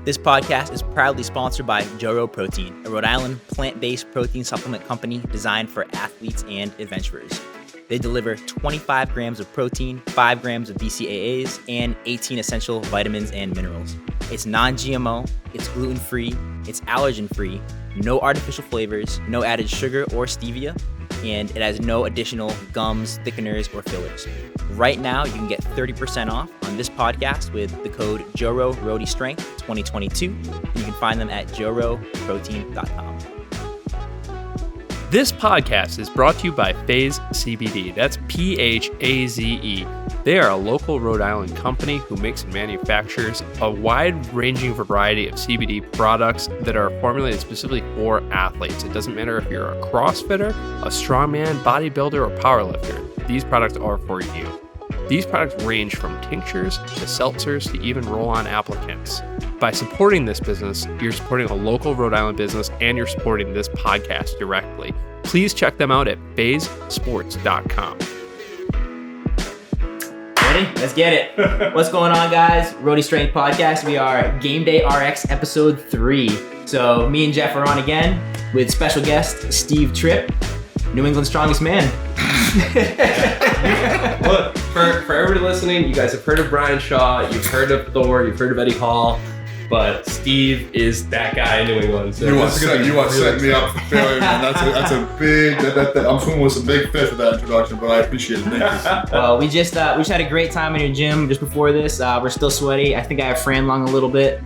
This podcast is proudly sponsored by Joro Protein, a Rhode Island plant-based protein supplement company designed for athletes and adventurers. They deliver 25 grams of protein, 5 grams of BCAAs, and 18 essential vitamins and minerals. It's non-GMO, it's gluten-free, it's allergen-free, no artificial flavors, no added sugar or stevia, and it has no additional gums, thickeners, or fillers. Right now, you can get 30% off on this podcast with the code Rhody Strength 2022, and you can find them at joroprotein.com. This podcast is brought to you by Phase CBD. That's P-H-A-Z-E. They are a local Rhode Island company who makes and manufactures a wide-ranging variety of CBD products that are formulated specifically for athletes. It doesn't matter if you're a CrossFitter, a strongman, bodybuilder, or powerlifter. These products are for you. These products range from tinctures to seltzers to even roll-on applicants. By supporting this business, you're supporting a local Rhode Island business and you're supporting this podcast directly. Please check them out at phasesports.com. Ready? Let's get it. What's going on, guys? Rhody Strength Podcast. We are Game Day RX episode 3. So me and Jeff are on again with special guest Steve Tripp, New England's strongest man. Look, for everybody listening, you guys have heard of Brian Shaw, you've heard of Thor, you've heard of Eddie Hall, but Steve is that guy in New England. So you are setting me up for failure, man. That's a big. I'm swimming with some big fish with that introduction, but I appreciate it. Thank you. Well, we just had a great time in your gym just before this. We're still sweaty. I think I have Fran lung a little bit.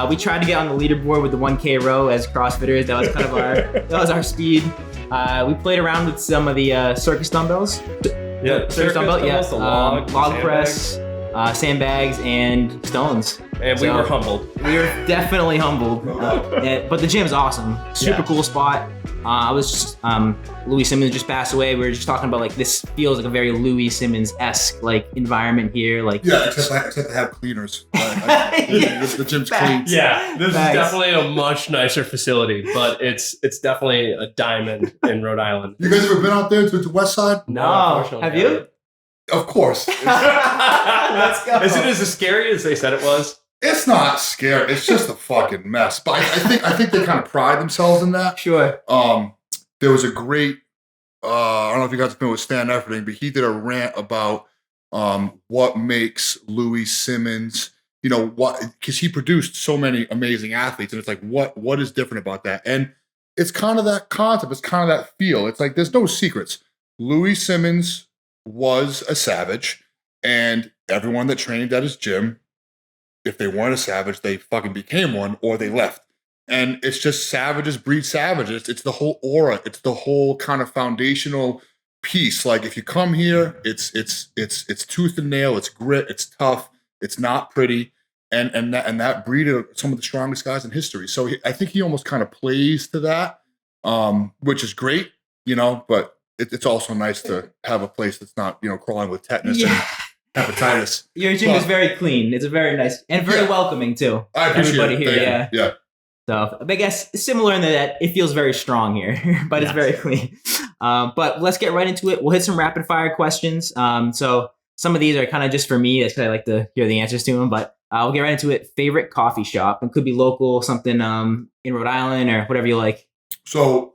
We tried to get on the leaderboard with the 1K row as CrossFitters. That was kind of our speed. We played around with some of the circus dumbbells. Yeah, circus dumbbell. Yeah, the log press, sandbags, and stones. And we were humbled. We were definitely humbled. But the gym's awesome. Super cool spot. Louis Simmons just passed away. We were just talking about like this feels like a very Louis Simmons-esque like environment here. Like except I have cleaners. The gym's clean. Yeah, this is definitely a much nicer facility, but it's definitely a diamond in Rhode Island. You guys ever been out there to the west side? No. Have you? Of course. Let's go. Is it as scary as they said it was? It's not scary. It's just a fucking mess. But I think they kind of pride themselves in that. Sure. There was a great, I don't know if you guys are familiar with Stan Efferding, but he did a rant about what makes Louis Simmons, because he produced so many amazing athletes, and it's like, what is different about that? And it's kind of that concept. It's kind of that feel. It's like there's no secrets. Louis Simmons was a savage, and everyone that trained at his gym, if they weren't a savage, they fucking became one or they left. And it's just savages breed savages. It's the whole aura. It's the whole kind of foundational piece. Like if you come here, it's tooth and nail. It's grit. It's tough. It's not pretty. And that breeded some of the strongest guys in history. So I think he almost kind of plays to that, which is great, but it's also nice to have a place that's not, crawling with tetanus and hepatitis. Your gym is very clean. It's a very nice and very welcoming too. I appreciate everybody it. here. Yeah. So I guess similar in that it feels very strong here, but it's very clean. But let's get right into it. We'll hit some rapid fire questions. So some of these are kind of just for me. That's because I like to hear the answers to them. But we'll get right into it. Favorite coffee shop? It could be local, something in Rhode Island or whatever you like. So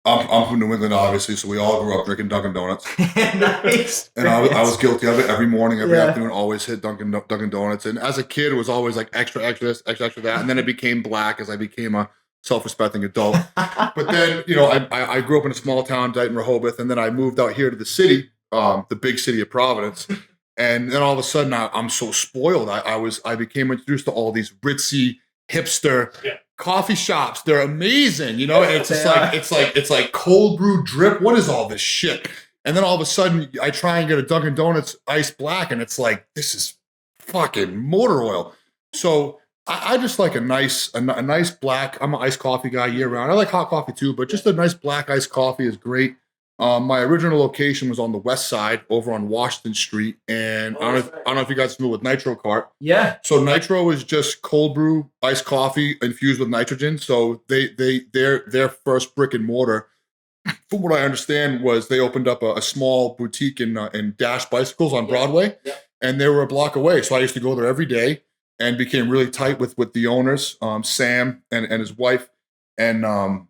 I'm from New England, obviously, so we all grew up drinking Dunkin' Donuts. Nice. And I was guilty of it every morning, every afternoon, always hit Dunkin' Donuts. And as a kid, it was always like extra this, extra that. And then it became black as I became a self-respecting adult. But then, I grew up in a small town, Dighton, Rehoboth, and then I moved out here to the city, the big city of Providence. And then all of a sudden, I'm so spoiled. I became introduced to all these ritzy, hipster coffee shops. They're amazing, and it's like cold brew drip. What is all this shit? And then all of a sudden I try and get a Dunkin' Donuts iced black, and it's like, this is fucking motor oil. So I just like a nice black. I'm an iced coffee guy year round. I like hot coffee too, but just a nice black iced coffee is great. My original location was on the west side over on Washington Street. And I don't know if you guys are familiar with Nitro Cart. Yeah. So Nitro is just cold brew iced coffee infused with nitrogen. So their first brick and mortar, from what I understand, was they opened up a small boutique in Dash Bicycles on Broadway. Yeah. And they were a block away. So I used to go there every day. and became really tight with the owners, Sam and his wife. And,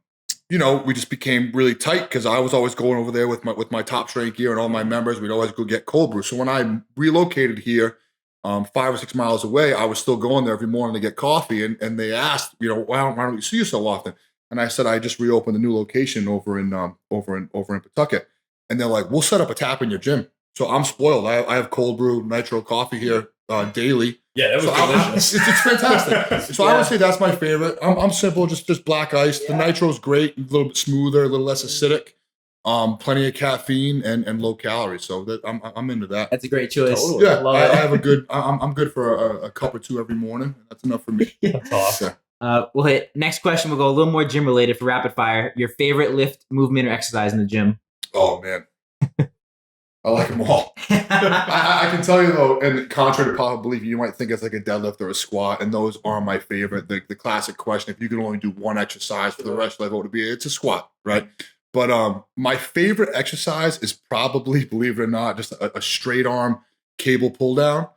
we just became really tight because I was always going over there with my top strength gear and all my members. We'd always go get cold brew. So when I relocated here, 5 or 6 miles away, I was still going there every morning to get coffee. And they asked, why don't we see you so often? And I said, I just reopened a new location over in Pawtucket. And they're like, we'll set up a tap in your gym. So I'm spoiled. I have cold brew nitro coffee here daily. Yeah, that was delicious. It's fantastic. So I would say that's my favorite. I'm simple, just black ice. The nitro's great, a little bit smoother, a little less acidic. Plenty of caffeine and low calories. So I'm into that. That's a great choice. Totally. Yeah, I have a good. I'm good for a cup or two every morning. That's enough for me. That's awesome. We'll hit next question. We'll go a little more gym related for rapid fire. Your favorite lift, movement, or exercise in the gym? Oh man, I like them all. I can tell you though, and contrary to popular belief, you might think it's like a deadlift or a squat, and those are my favorite. The classic question: if you could only do one exercise for the rest of your life, what would it be? It's a squat, right? But my favorite exercise is probably, believe it or not, just a straight arm cable pull down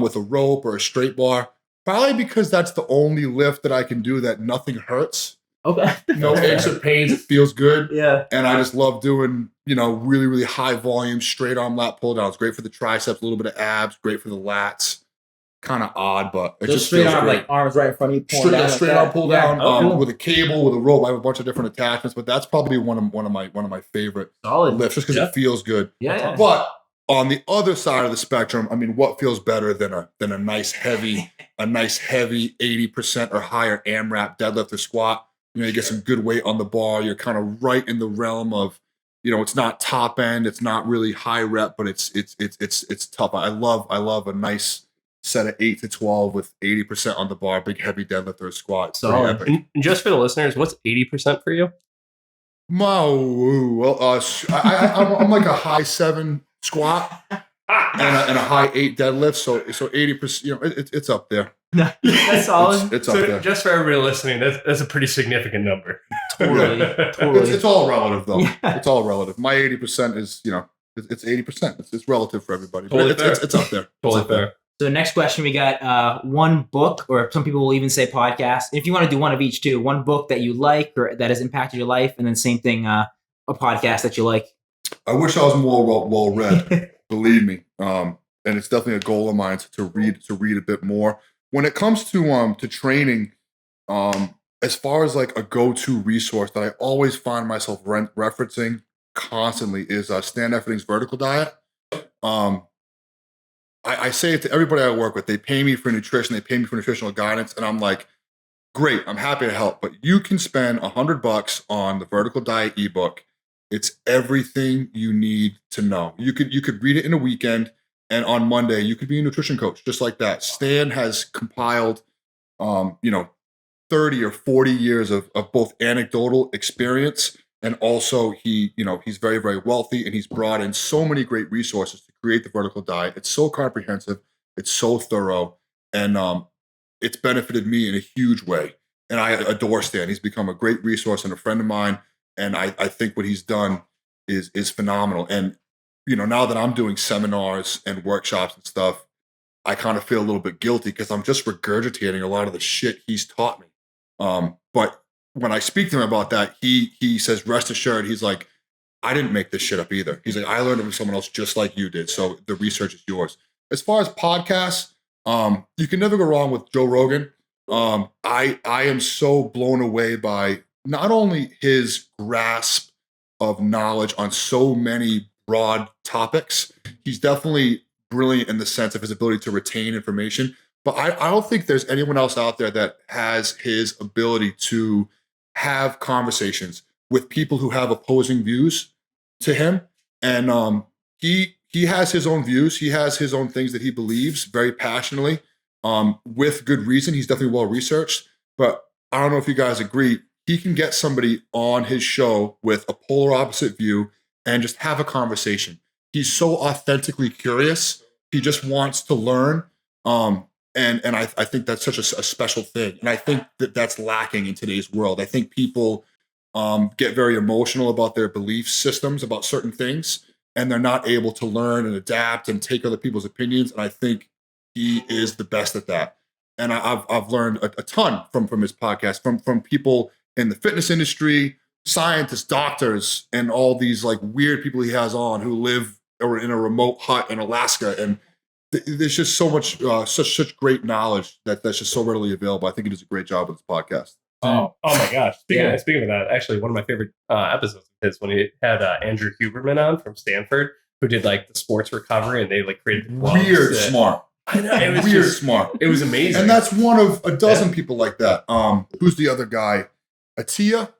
with a rope or a straight bar. Probably because that's the only lift that I can do that nothing hurts. Okay. No aches or pains. It feels good. Yeah. And I just love doing, really, really high volume, straight arm lat pull downs. Great for the triceps, a little bit of abs, great for the lats. Kind of odd, but it just straight feels arm, great. like arms right in front of you, pulling down. Straight arm pull down Okay. with a cable, with a rope. I have a bunch of different attachments, but that's probably one of my favorite Solid lifts, just because it feels good. Yeah. But on the other side of the spectrum, I mean, what feels better than a nice heavy 80% or higher AMRAP deadlift or squat? You get some good weight on the bar. You're kind of right in the realm of, it's not top end, it's not really high rep, but it's tough. I love a nice set of 8 to 12 with 80% on the bar, big heavy deadlift or squat. It's pretty epic. And just for the listeners, what's 80% for you? I'm like a high 7 squat and a high 8 deadlift. So 80%, it's up there. That's solid. It's up there. Just for everybody listening, that's a pretty significant number. Totally. It's all relative though. Yeah. It's all relative. My 80% is, it's 80%. It's relative for everybody. Totally But it's up there. Totally up there. fair. So next question, we got one book, or some people will even say podcast. If you want to do one of each too, one book that you like or that has impacted your life, and then same thing, a podcast that you like. I wish I was more well read. Believe me, and it's definitely a goal of mine to read a bit more. When it comes to training, as far as like a go-to resource that I always find myself referencing constantly is Stan Efferding's Vertical Diet. I say it to everybody I work with. They pay me for nutrition. They pay me for nutritional guidance. And I'm like, great, I'm happy to help. But you can spend $100 on the Vertical Diet ebook. It's everything you need to know. You could read it in a weekend, and on Monday, you could be a nutrition coach, just like that. Stan has compiled, 30 or 40 years of both anecdotal experience, and also he's very, very wealthy, and he's brought in so many great resources to create the Vertical Diet. It's so comprehensive, it's so thorough, and it's benefited me in a huge way. And I adore Stan. He's become a great resource and a friend of mine, and I think what he's done is phenomenal. And now that I'm doing seminars and workshops and stuff, I kind of feel a little bit guilty because I'm just regurgitating a lot of the shit he's taught me. But when I speak to him about that, he says, rest assured, he's like, I didn't make this shit up either. He's like, I learned it from someone else just like you did. So the research is yours. As far as podcasts, you can never go wrong with Joe Rogan. I am so blown away by not only his grasp of knowledge on so many broad topics. He's definitely brilliant in the sense of his ability to retain information. But I don't think there's anyone else out there that has his ability to have conversations with people who have opposing views to him. And he has his own views. He has his own things that he believes very passionately, with good reason. He's definitely well-researched. But I don't know if you guys agree, he can get somebody on his show with a polar opposite view and just have a conversation. He's so authentically curious. He just wants to learn. And I think that's such a special thing. And I think that's lacking in today's world. I think people get very emotional about their belief systems about certain things, and they're not able to learn and adapt and take other people's opinions. And I think he is the best at that. and I've learned a ton from his podcast, from people in the fitness industry, scientists, doctors, and all these like weird people he has on who live or in a remote hut in Alaska. And there's just so much, such great knowledge that's just so readily available. I think he does a great job with this podcast. Oh my gosh. Speaking of that, actually, one of my favorite episodes of his when he had Andrew Huberman on from Stanford, who did like the sports recovery, and they like created weird smart. I know, it was weird just smart. It was amazing. And that's one of a dozen people like that. Who's the other guy? Atia.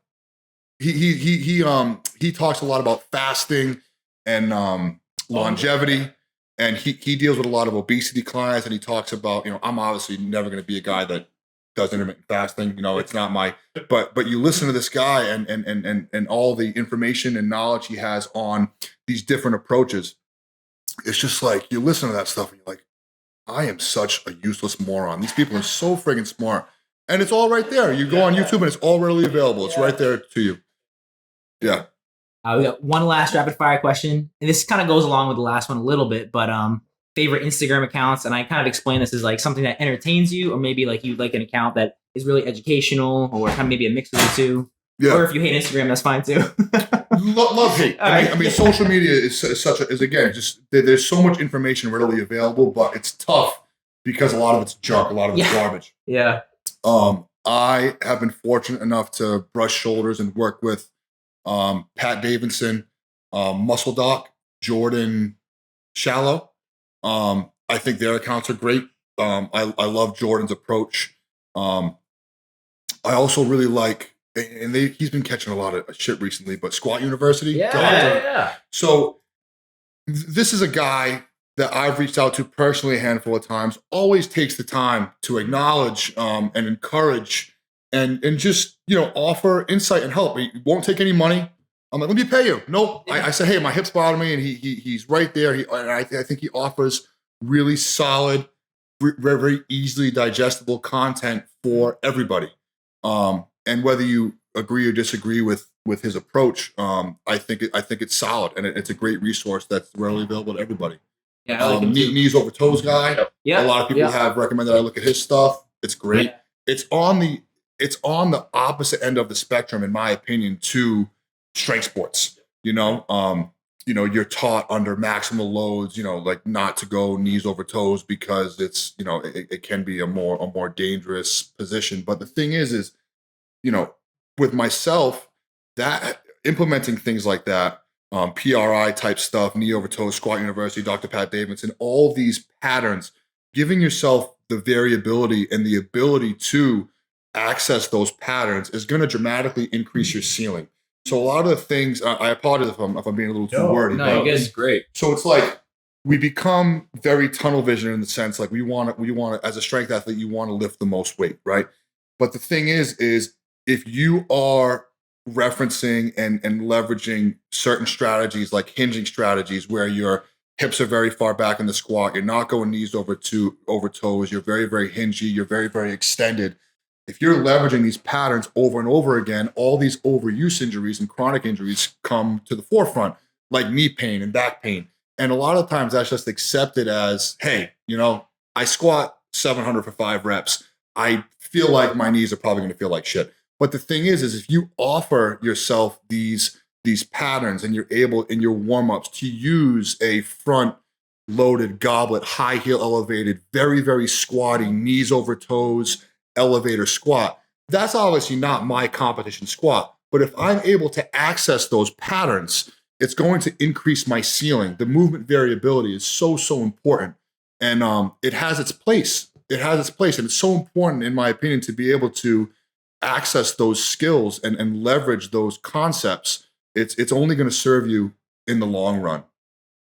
He talks a lot about fasting and longevity. And he deals with a lot of obesity clients, and he talks about, I'm obviously never going to be a guy that does intermittent fasting. It's not my, but you listen to this guy and all the information and knowledge he has on these different approaches. It's just like, you listen to that stuff and you're like, I am such a useless moron. These people are so friggin' smart. And it's all right there. You go on YouTube and it's all readily available. It's right there to you. Yeah. We got one last rapid fire question, and this kind of goes along with the last one a little bit, but favorite Instagram accounts, and I kind of explain this as like something that entertains you, or maybe like you like an account that is really educational, or kind of maybe a mix of the two. Yeah. Or if you hate Instagram, that's fine too. love hate. I mean, social media is again just there's so much information readily available, but it's tough because a lot of it's junk, a lot of it's garbage. Yeah. I have been fortunate enough to brush shoulders and work with Pat Davidson, Muscle Doc, Jordan Shallow. I think their accounts are great. I love Jordan's approach. I also really like, and he's been catching a lot of shit recently, but Squat University. Yeah. So this is a guy that I've reached out to personally a handful of times, always takes the time to acknowledge and encourage and just, offer insight and help. He won't take any money. I'm like, let me pay you. Nope. I said, hey, my hip's bother me, and he's right there. And I think he offers really solid, very, very easily digestible content for everybody. And whether you agree or disagree with his approach, I think it's solid, and it's a great resource that's readily available to everybody. Yeah, I like him too. Knees over toes guy. Yeah. A lot of people have recommended I look at his stuff. It's great. Yeah. It's on the opposite end of the spectrum, in my opinion, to strength sports. You're taught under maximal loads, like not to go knees over toes because it's, it can be a more dangerous position. But the thing is, with myself, that implementing things like that, PRI type stuff, knee over toes, Squat University, Dr. Pat Davidson, all these patterns, giving yourself the variability and the ability to access those patterns is going to dramatically increase your ceiling. So a lot of the things, I apologize if I'm being a little too wordy. No, it's great. So it's like we become very tunnel vision in the sense like we want to, as a strength athlete, you want to lift the most weight, right? But the thing is if you are referencing and leveraging certain strategies like hinging strategies where your hips are very far back in the squat, you're not going knees over toes, you're very, very hingy, you're very, very extended. If you're leveraging these patterns over and over again, all these overuse injuries and chronic injuries come to the forefront, like knee pain and back pain. And a lot of times that's just accepted as, hey, I squat 700 for 5 reps. I feel like my knees are probably going to feel like shit. But the thing is if you offer yourself these patterns and you're able in your warm-ups to use a front loaded goblet, high heel elevated, very, very squatty, knees over toes, elevator squat, that's obviously not my competition squat. But if I'm able to access those patterns, it's going to increase my ceiling. The movement variability is so important. And it has its place. And it's so important, in my opinion, to be able to access those skills and leverage those concepts. It's only going to serve you in the long run.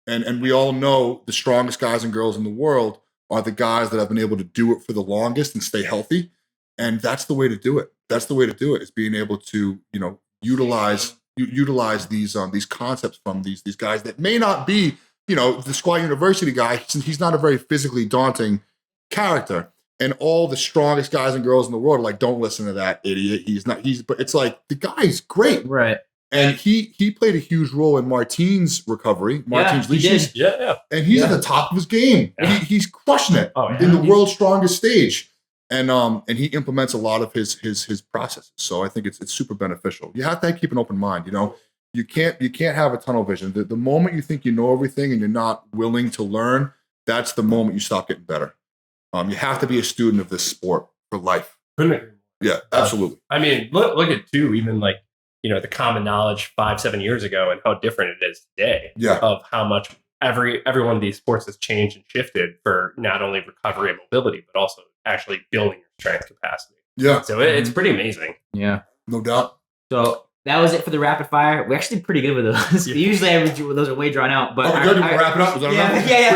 And we all know the strongest guys and girls in the world are the guys that have been able to do it for the longest and stay healthy. And that's the way to do it. That's the way to do it, is being able to, utilize these concepts from these guys that may not be, the Squat University guy. He's not a very physically daunting character. And all the strongest guys and girls in the world are like, don't listen to that idiot. But it's like, the guy's great. Right. And he played a huge role in Martine's recovery. Martine's leash. Yeah. And he's at the top of his game. Yeah. He's crushing it Oh, yeah. in the world's strongest stage. and he implements a lot of his processes. So I think it's super beneficial. You have to keep an open mind. You can't have a tunnel vision. The moment you think you know everything and you're not willing to learn, that's the moment you stop getting better. You have to be a student of this sport for life. Yeah, absolutely. I mean, look at even like, the common knowledge 5-7 years ago and how different it is today. Yeah. Of how much every one of these sports has changed and shifted for not only recovery and mobility, but also actually building your strength capacity. Yeah. So it's pretty amazing. Yeah. No doubt. So that was it for the rapid fire. We're actually pretty good with those. Yeah. Usually those are way drawn out. But good. You want to wrap it up? Was that enough? Yeah,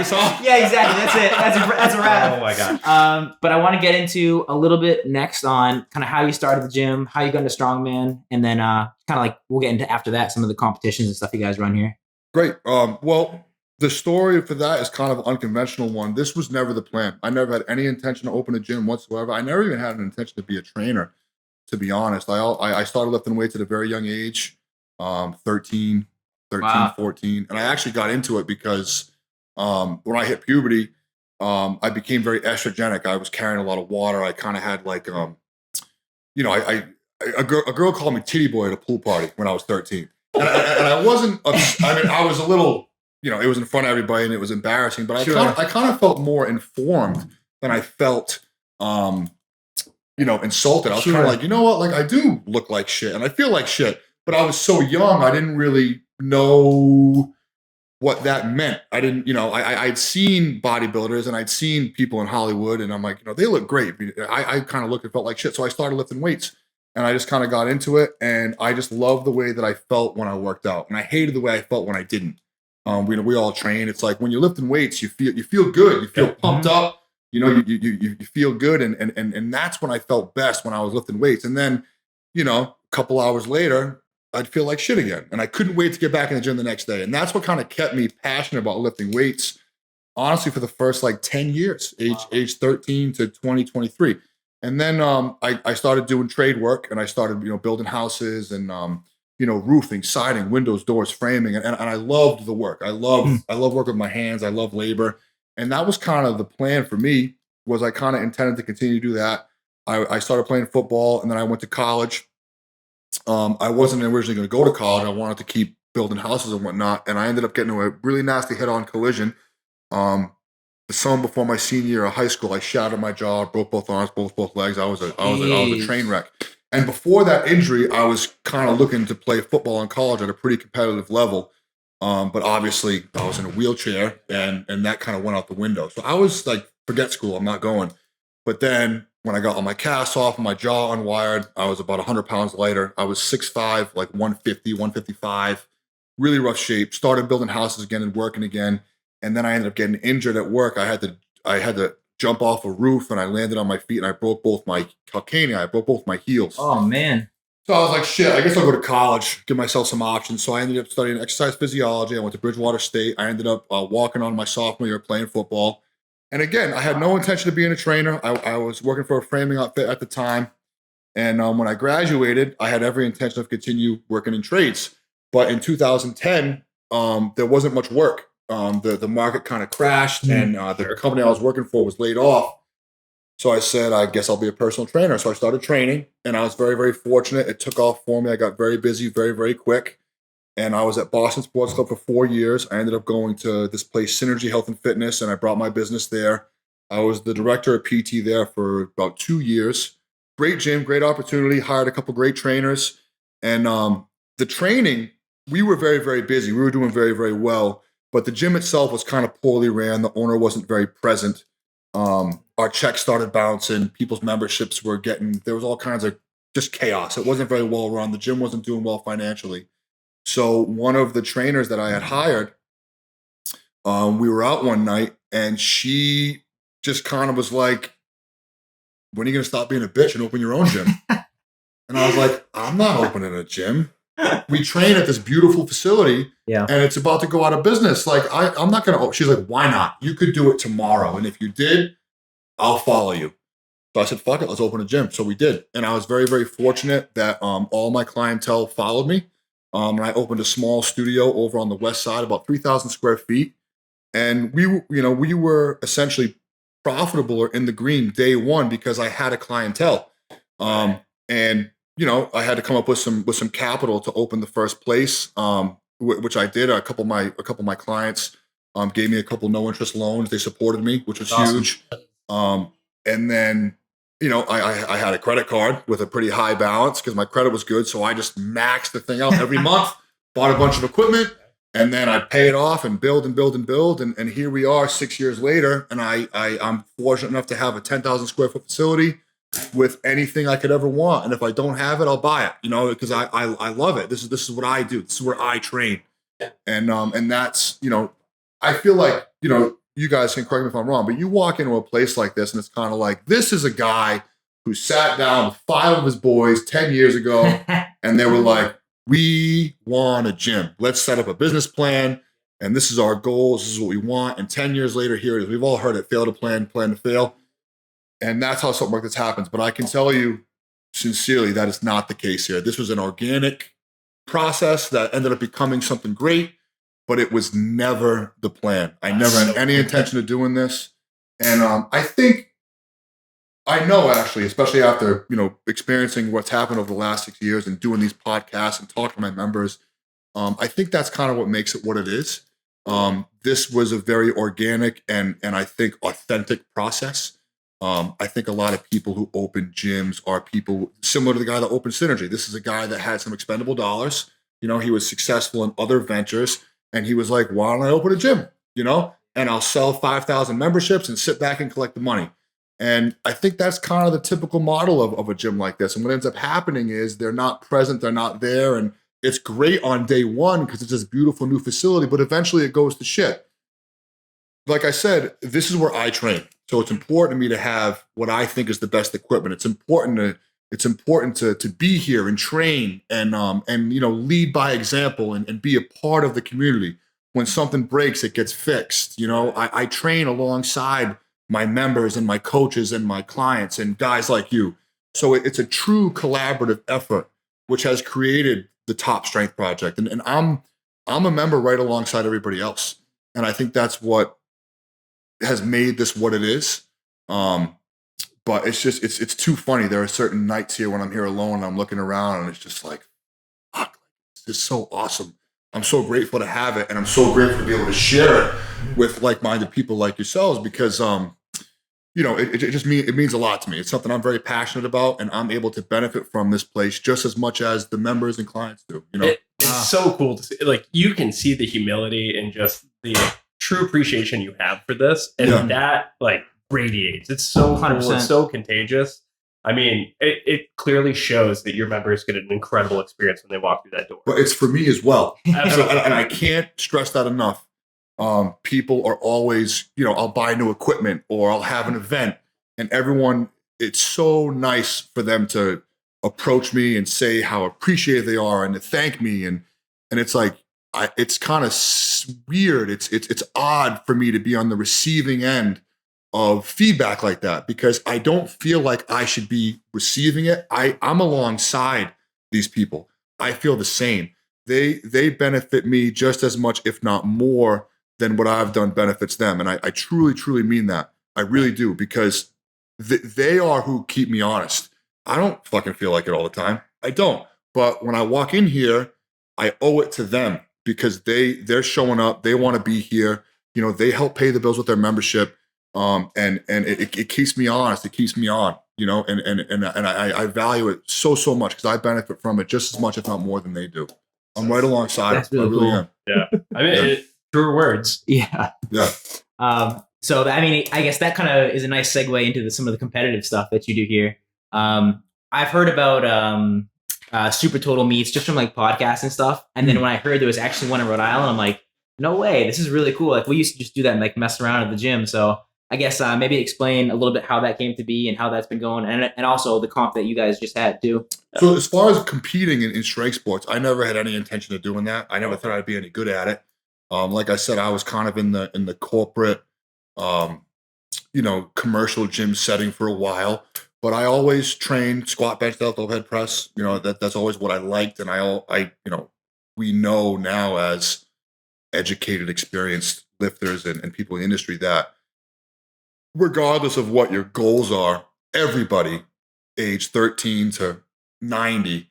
exactly. That's it. That's a wrap. Oh my gosh. But I want to get into a little bit next on kind of how you started the gym, how you got into strongman, and then kind of like we'll get into after that some of the competitions and stuff you guys run here. Great. Well, the story for that is kind of an unconventional one. This was never the plan. I never had any intention to open a gym whatsoever. I never even had an intention to be a trainer, to be honest. I started lifting weights at a very young age, 13, Wow. 14. And I actually got into it because when I hit puberty, I became very estrogenic. I was carrying a lot of water. I kind of had like, a girl called me titty boy at a pool party when I was 13. And I wasn't, I was a little, it was in front of everybody and it was embarrassing, but I kind of felt more informed than I felt, insulted. I was kind of like, you know what? Like, I do look like shit and I feel like shit, but I was so young, I didn't really know what that meant. I didn't, I'd seen bodybuilders and I'd seen people in Hollywood and I'm like, they look great. I kind of looked and felt like shit. So I started lifting weights and I just kind of got into it. And I just loved the way that I felt when I worked out. And I hated the way I felt when I didn't. We all train. It's like when you're lifting weights, you feel good. You feel pumped up. You feel good. And that's when I felt best, when I was lifting weights. And then, a couple hours later, I'd feel like shit again. And I couldn't wait to get back in the gym the next day. And that's what kind of kept me passionate about lifting weights, honestly, for the first 10 years, age 13 to 23. And then I started doing trade work and I started, building houses and, roofing, siding, windows, doors, framing. And I loved the work. I love working with my hands. I love labor. And that was kind of the plan for me, was I kind of intended to continue to do that. I started playing football and then I went to college. I wasn't originally going to go to college. I wanted to keep building houses and whatnot. And I ended up getting into a really nasty head-on collision. The summer before my senior year of high school, I shattered my jaw, broke both arms, both legs. I was a train wreck. And before that injury, I was kind of looking to play football in college at a pretty competitive level. But obviously, I was in a wheelchair, and that kind of went out the window. So I was like, forget school, I'm not going. But then when I got all my casts off and my jaw unwired, I was about 100 pounds lighter. I was 6'5", like 150, 155, really rough shape. Started building houses again and working again. And then I ended up getting injured at work. I had to jump off a roof and I landed on my feet and I broke both my calcanea. I broke both my heels. Oh, man. So I was like, shit, I guess I'll go to college, give myself some options. So I ended up studying exercise physiology. I went to Bridgewater State. I ended up walking on my sophomore year playing football. And again, I had no intention of being a trainer. I was working for a framing outfit at the time. And when I graduated, I had every intention of continue working in trades. But in 2010, there wasn't much work. The market kind of crashed and the company I was working for was laid off. So I said, I guess I'll be a personal trainer. So I started training and I was very, very fortunate. It took off for me. I got very busy, very, very quick. And I was at Boston Sports Club for 4 years. I ended up going to this place, Synergy Health and Fitness, and I brought my business there. I was the director of PT there for about 2 years. Great gym, great opportunity, hired a couple great trainers. And the training, we were very, very busy. We were doing very, very well. But the gym itself was kind of poorly ran. The owner wasn't very present. Our checks started bouncing. People's memberships were there was all kinds of just chaos. It wasn't very well run. The gym wasn't doing well financially. So one of the trainers that I had hired, we were out one night and she just kind of was like, when are you going to stop being a bitch and open your own gym? And I was like, I'm not opening a gym. We train at this beautiful facility and it's about to go out of business. Like, I'm not going to, she's like, why not? You could do it tomorrow. And if you did, I'll follow you. So I said, fuck it, let's open a gym. So we did. And I was very, very fortunate that all my clientele followed me. And I opened a small studio over on the west side, about 3,000 square feet. And we were essentially profitable or in the green day one because I had a clientele. And I had to come up with some capital to open the first place, which I did. A couple of my clients gave me a couple no interest loans. They supported me, which was huge. And then I had a credit card with a pretty high balance because my credit was good. So I just maxed the thing out every month, bought a bunch of equipment, and then I pay it off and build and build and build. And here we are 6 years later. And I'm fortunate enough to have a 10,000 square foot facility with anything I could ever want. And if I don't have it, I'll buy it, because I love it. This is what I do. This is where I train. And that's, I feel like, you guys can correct me if I'm wrong, but you walk into a place like this and it's kind of like, this is a guy who sat down with 5 of his boys 10 years ago and they were like, we want a gym. Let's set up a business plan. And this is our goals. This is what we want. And 10 years later, here it is. We've all heard it, fail to plan, plan to fail. And that's how something like this happens. But I can tell you sincerely that is not the case here. This was an organic process that ended up becoming something great, but it was never the plan. I never had any intention of doing this. And I know actually, especially after, experiencing what's happened over the last 6 years and doing these podcasts and talking to my members, I think that's kind of what makes it what it is. This was a very organic and I think authentic process. I think a lot of people who open gyms are people similar to the guy that opened Synergy. This is a guy that had some expendable dollars. He was successful in other ventures, and he was like, why don't I open a gym? And I'll sell 5,000 memberships and sit back and collect the money. And I think that's kind of the typical model of a gym like this. And what ends up happening is they're not present, they're not there. And it's great on day one because it's this beautiful new facility, but eventually it goes to shit. Like I said, this is where I train. So it's important to me to have what I think is the best equipment. It's important to be here and train and lead by example and be a part of the community. When something breaks, it gets fixed. I train alongside my members and my coaches and my clients and guys like you. So it's a true collaborative effort, which has created the Top Strength Project. And I'm a member right alongside everybody else. And I think that's what has made this what it is. But it's just, it's too funny. There are certain nights here when I'm here alone and I'm looking around and it's just like, fuck, this is so awesome. I'm so grateful to have it. And I'm so grateful to be able to share it with like-minded people like yourselves because, it means a lot to me. It's something I'm very passionate about and I'm able to benefit from this place just as much as the members and clients do, It's so cool to see. Like, you can see the humility and just the true appreciation you have for this. And that radiates. It's so 100%. Cool. It's so contagious. I mean, it clearly shows that your members get an incredible experience when they walk through that door. But it's for me as well. And I can't stress that enough. People are always, I'll buy new equipment or I'll have an event and everyone, it's so nice for them to approach me and say how appreciated they are and to thank me. And it's like, it's kind of weird. It's odd for me to be on the receiving end of feedback like that because I don't feel like I should be receiving it. I'm alongside these people. I feel the same. They benefit me just as much, if not more, than what I've done benefits them. And I truly, truly mean that. I really do because they are who keep me honest. I don't fucking feel like it all the time. I don't. But when I walk in here, I owe it to them because they're showing up. They want to be here. They help pay the bills with their membership. And it keeps me honest. It keeps me on, and I value it so much because I benefit from it just as much, if not more than they do. I'm right alongside. That's really cool. Am. Yeah. I mean, truer words. Yeah. Yeah. So, I mean, I guess that kind of is a nice segue into some of the competitive stuff that you do here. I've heard about Super Total meets just from podcasts and stuff. And then when I heard there was actually one in Rhode Island, I'm like, no way, this is really cool. We used to just do that and mess around at the gym. So I guess maybe explain a little bit how that came to be and how that's been going, and also the comp that you guys just had too. So as far as competing in strength sports, I never had any intention of doing that. I never thought I'd be any good at it. Like I said, I was kind of in the corporate, commercial gym setting for a while. But I always trained squat, bench, deadlift, overhead press. That's always what I liked, and we know now as educated, experienced lifters and people in the industry that regardless of what your goals are, everybody age 13 to 90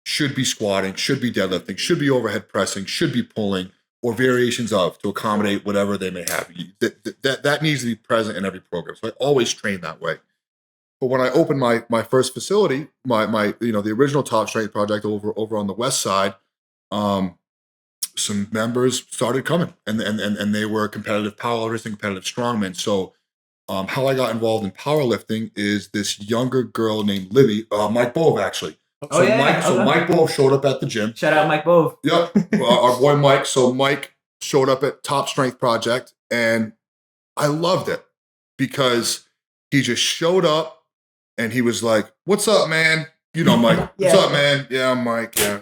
should be squatting, should be deadlifting, should be overhead pressing, should be pulling, or variations of to accommodate whatever they may have. That needs to be present in every program. So I always train that way. But when I opened my first facility, my the original Top Strength project over on the west side, some members started coming, and they were competitive powerlifters and competitive strongmen. So how I got involved in powerlifting is this younger girl named Libby, Mike Bove actually. Mike Bove showed up at the gym. Shout out Mike Bove. Yep, our boy Mike. So Mike showed up at Top Strength Project, and I loved it because he just showed up and he was like, "What's up, man? You know, Mike. What's up, man? Yeah, I'm Mike. Yeah,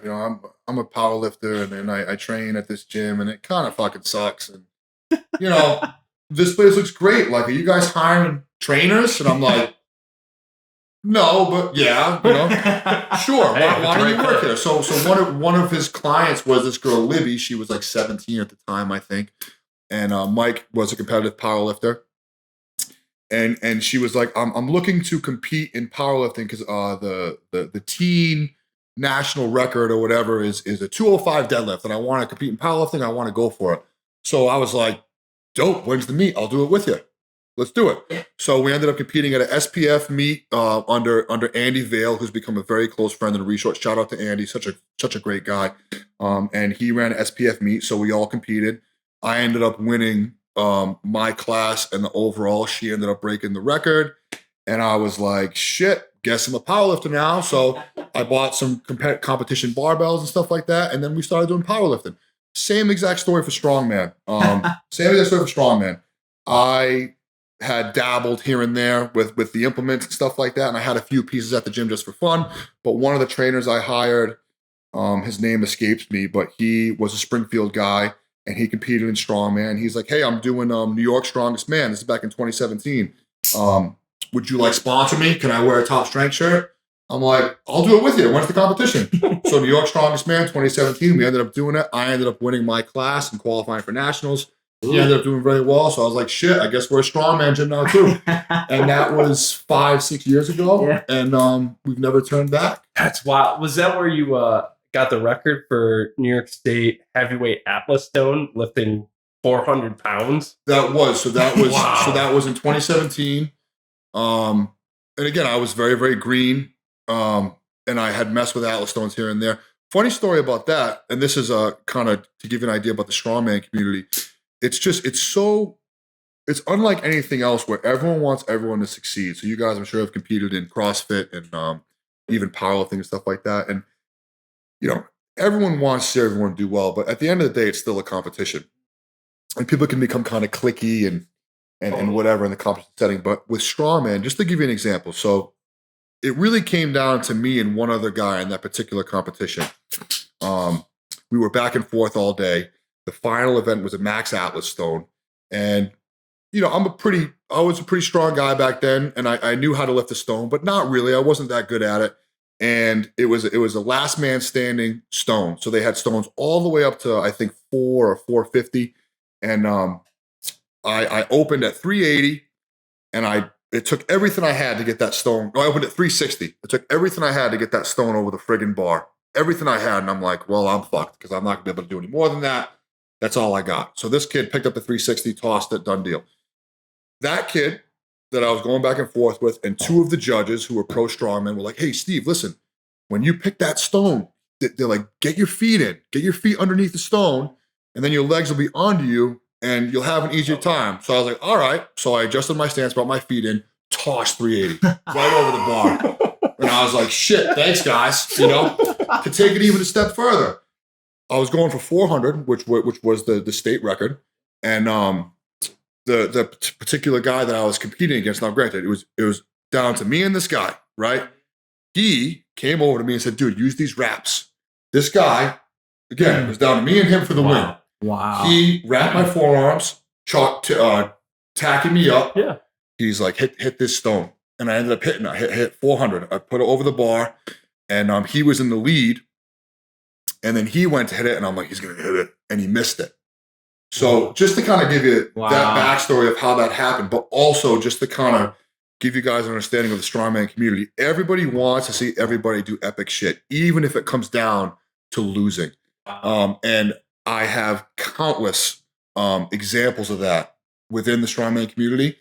I'm a power lifter, and I train at this gym, and it kind of fucking sucks. And this place looks great. Like, are you guys hiring trainers?" And I'm like, "No, but yeah, sure. Why don't you work here?" So one of his clients was this girl Libby. She was like 17 at the time, I think, and Mike was a competitive powerlifter. And she was like, I'm looking to compete in powerlifting because the teen national record or whatever is a 205 deadlift, and I want to compete in powerlifting. I want to go for it. So I was like, dope. When's the meet? I'll do it with you. Let's do it. So we ended up competing at an SPF meet under Andy Vale, who's become a very close friend of the Resort. Shout out to Andy, such a great guy. And he ran an SPF meet, so we all competed. I ended up winning my class, and the overall, she ended up breaking the record. And I was like, shit, guess I'm a powerlifter now. So I bought some competition barbells and stuff like that. And then we started doing powerlifting. Same exact story for strongman. I had dabbled here and there with the implements and stuff like that. And I had a few pieces at the gym just for fun. But one of the trainers I hired, his name escapes me, but he was a Springfield guy. And he competed in strongman. He's like, "Hey, I'm doing New York Strongest Man. This is back in 2017. Would you like sponsor me? Can I wear a Top Strength shirt?" I'm like, "I'll do it with you. When's the competition?" So New York Strongest Man 2017, we ended up doing it. I ended up winning my class and qualifying for nationals. He ended up doing very well. So I was like, shit, I guess we're a strongman gym now too. And that was 5-6 years ago. Yeah. And we've never turned back. That's wild. Was that where you got the record for New York State heavyweight Atlas stone lifting 400 pounds? That was wow. So that was in 2017. And again, I was very, very green. And I had messed with Atlas stones here and there. Funny story about that, and this is kind of to give you an idea about the strongman community. It's unlike anything else where everyone wants everyone to succeed. So you guys, I'm sure, have competed in CrossFit and even powerlifting and stuff like that. And everyone wants to see everyone do well, but at the end of the day, it's still a competition. And people can become kind of cliquey and whatever in the competition setting. But with strongman, just to give you an example, so it really came down to me and one other guy in that particular competition. We were back and forth all day. The final event was a max Atlas stone. And, I was a pretty strong guy back then, and I knew how to lift a stone, but not really. I wasn't that good at it. And it was a last man standing stone. So they had stones all the way up to, I think, 4 or 450. And I opened at 380, and it took everything I had to get that stone. No, I opened at 360. It took everything I had to get that stone over the friggin' bar. Everything I had, and I'm like, well, I'm fucked because I'm not going to be able to do any more than that. That's all I got. So this kid picked up the 360, tossed it, done deal. That kid that I was going back and forth with, and two of the judges who were pro strongmen were like, "Hey, Steve, listen, when you pick that stone, they're like, get your feet in, get your feet underneath the stone, and then your legs will be onto you, and you'll have an easier time." So I was like, all right. So I adjusted my stance, brought my feet in, tossed 380 right over the bar. And I was like, shit, thanks, guys. To take it even a step further, I was going for 400, which was the state record. And the particular guy that I was competing against, now granted, it was down to me and this guy, right? He came over to me and said, "Dude, use these wraps." This guy, again, it was down to me and him for the win. Wow. He wrapped my forearms, tacking me up. Yeah. He's like, hit this stone. And I ended up hitting it. I hit 400. I put it over the bar, and he was in the lead. And then he went to hit it, and I'm like, he's going to hit it. And he missed it. So just to kind of give you that backstory of how that happened, but also just to kind of give you guys an understanding of the strongman community. Everybody wants to see everybody do epic shit, even if it comes down to losing. And I have countless examples of that within the strongman community.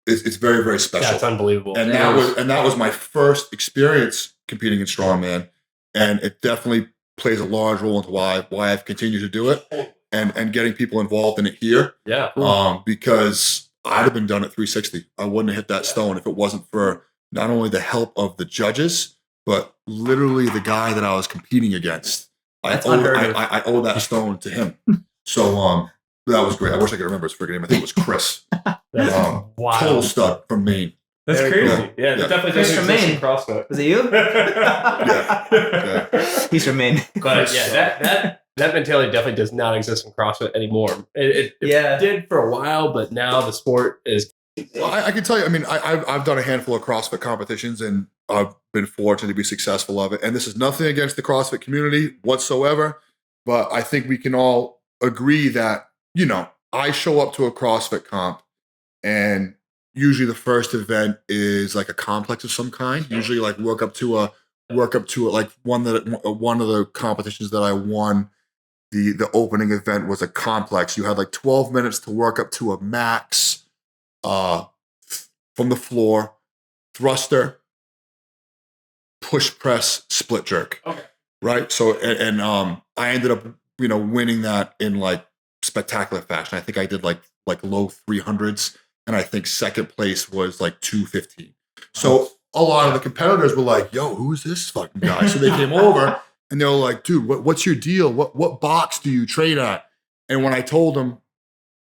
It's very, very special. That's unbelievable. And that was my first experience competing in strongman, and it definitely plays a large role into why I've continued to do it and getting people involved in it here. Yeah. Because I'd have been done at 360. I wouldn't have hit that stone if it wasn't for not only the help of the judges, but literally the guy that I was competing against. I owe that stone to him. So that was great. I wish I could remember his freaking name. I think it was Chris. Total stud from Maine. That's crazy. Yeah, definitely Chris from Maine. CrossFit. Was it you? Yeah. He's from Maine. But yeah, that mentality definitely does not exist in CrossFit anymore. It did for a while, but now the sport is. Well, I can tell you, I mean, I've done a handful of CrossFit competitions, and I've been fortunate to be successful of it. And this is nothing against the CrossFit community whatsoever, but I think we can all agree that, I show up to a CrossFit comp, and usually the first event is like a complex of some kind. Usually like work up to it. Like one of the competitions that I won, the opening event was a complex. You had like 12 minutes to work up to a max from the floor, thruster, push press, split jerk. Okay. Right. So and I ended up winning that in like spectacular fashion. I think I did like low 300s. And I think second place was like 215. So a lot of the competitors were like, yo, who's this fucking guy? So they came over and they were like, dude, what's your deal? What box do you train at? And when I told them,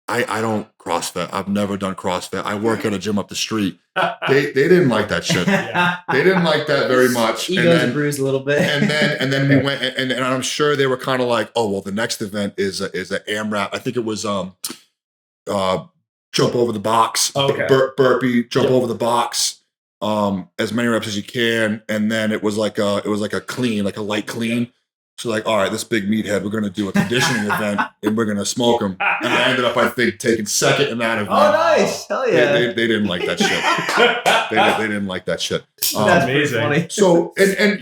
I don't CrossFit. I've never done CrossFit. I work at a gym up the street. They didn't like that shit. They didn't like that very much. Egos bruised a little bit. And then we went and I'm sure they were kind of like, oh, well, the next event is a AMRAP. I think it was jump over the box, burpee, jump over the box, as many reps as you can, and then it was like a clean, like a light clean. So like, all right, this big meathead, we're gonna do a conditioning event, and we're gonna smoke him. And I ended up, I think, taking second in that event. Oh, nice! Hell yeah! They didn't like that shit. They didn't like that shit. That's amazing. Funny. So and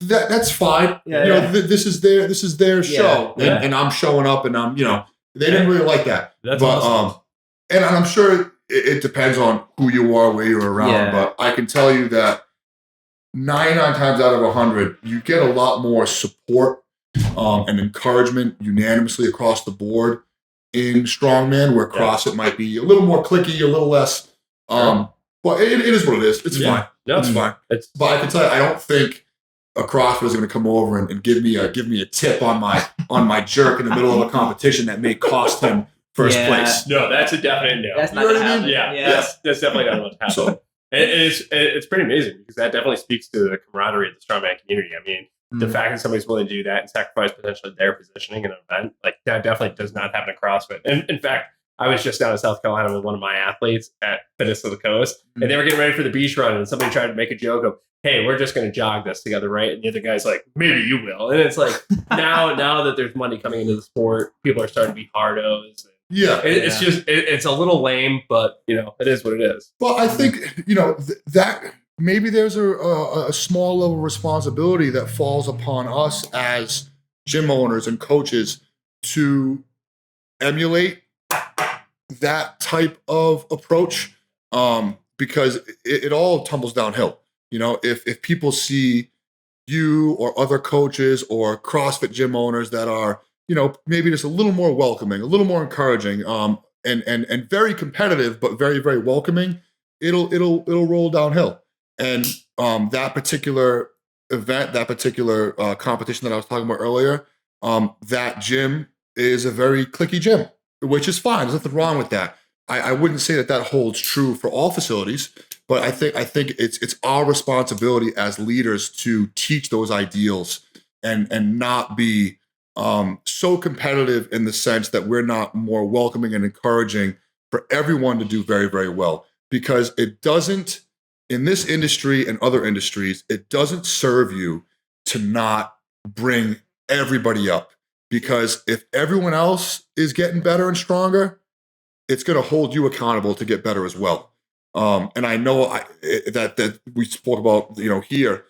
that's fine. This is their show, and I'm showing up, and I'm they didn't really like that. That's awesome. And I'm sure it depends on who you are, where you're around, but I can tell you that 99 times out of 100, you get a lot more support and encouragement unanimously across the board in strongman, where CrossFit might be a little more cliquey, a little less. But it is what it is. It's fine. No, it's fine. But I can tell you, I don't think a CrossFit is going to come over and give me a tip on my jerk in the middle of a competition that may cost him first place. No, that's a definite no. That's not going to happen. That's definitely not what's happening. So, it's pretty amazing, because that definitely speaks to the camaraderie of the strongman community. I mean, the fact that somebody's willing to do that and sacrifice potentially their positioning in an event, like that definitely does not happen at CrossFit. And in fact, I was just down in South Carolina with one of my athletes at Fitness of the Coast, and they were getting ready for the beach run, and somebody tried to make a joke of, hey, we're just going to jog this together, right? And the other guy's like, maybe you will. And it's like, now that there's money coming into the sport, people are starting to be hardos. It's just it's a little lame, but it is what it is. Well, I think that maybe there's a small level of responsibility that falls upon us as gym owners and coaches to emulate that type of approach, because it all tumbles downhill. If people see you or other coaches or CrossFit gym owners that are maybe just a little more welcoming, a little more encouraging, and very competitive, but very, very welcoming, it'll roll downhill. And that particular event, that particular competition that I was talking about earlier, that gym is a very cliquey gym, which is fine. There's nothing wrong with that. I wouldn't say that holds true for all facilities, but I think it's our responsibility as leaders to teach those ideals and not be so competitive in the sense that we're not more welcoming and encouraging for everyone to do very, very well. Because it doesn't, in this industry and other industries, it doesn't serve you to not bring everybody up. because if everyone else is getting better and stronger, it's going to hold you accountable to get better as well. And I know that we spoke about, here,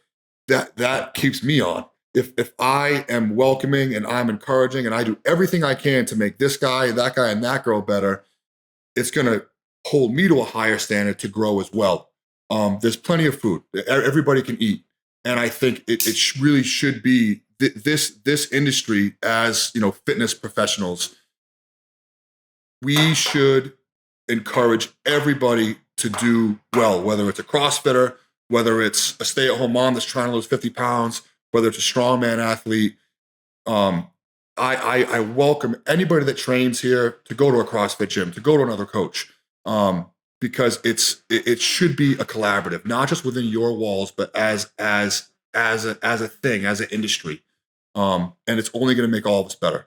that keeps me on. If I am welcoming and I'm encouraging and I do everything I can to make this guy, and that girl better, it's going to hold me to a higher standard to grow as well. There's plenty of food. Everybody can eat. And I think it really should be this industry as, fitness professionals. We should encourage everybody to do well, whether it's a CrossFitter, whether it's a stay-at-home mom that's trying to lose 50 pounds, whether it's a strongman athlete. I welcome anybody that trains here to go to a CrossFit gym, to go to another coach, because it should be a collaborative, not just within your walls, but as a thing, as an industry, and it's only going to make all of us better.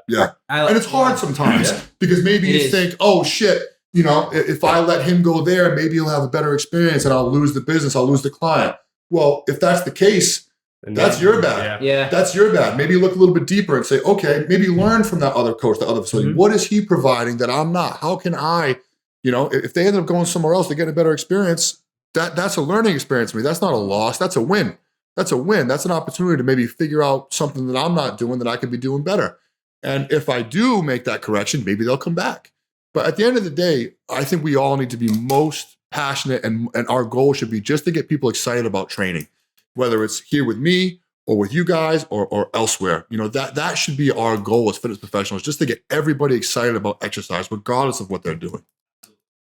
Yeah, and it's hard sometimes because maybe you think, oh shit, if I let him go there, maybe he'll have a better experience and I'll lose the business, I'll lose the client. Well, if that's the case, that's your bad. Yeah. That's your bad. Maybe look a little bit deeper and say, okay, maybe learn from that other coach, the other facility. What is he providing that I'm not? How can I, if they end up going somewhere else to get a better experience, that's a learning experience for me. That's not a loss. That's a win. That's a win. That's an opportunity to maybe figure out something that I'm not doing that I could be doing better. And if I do make that correction, maybe they'll come back. But at the end of the day, I think we all need to be most passionate, and our goal should be just to get people excited about training, whether it's here with me or with you guys or elsewhere. That should be our goal as fitness professionals, just to get everybody excited about exercise, regardless of what they're doing.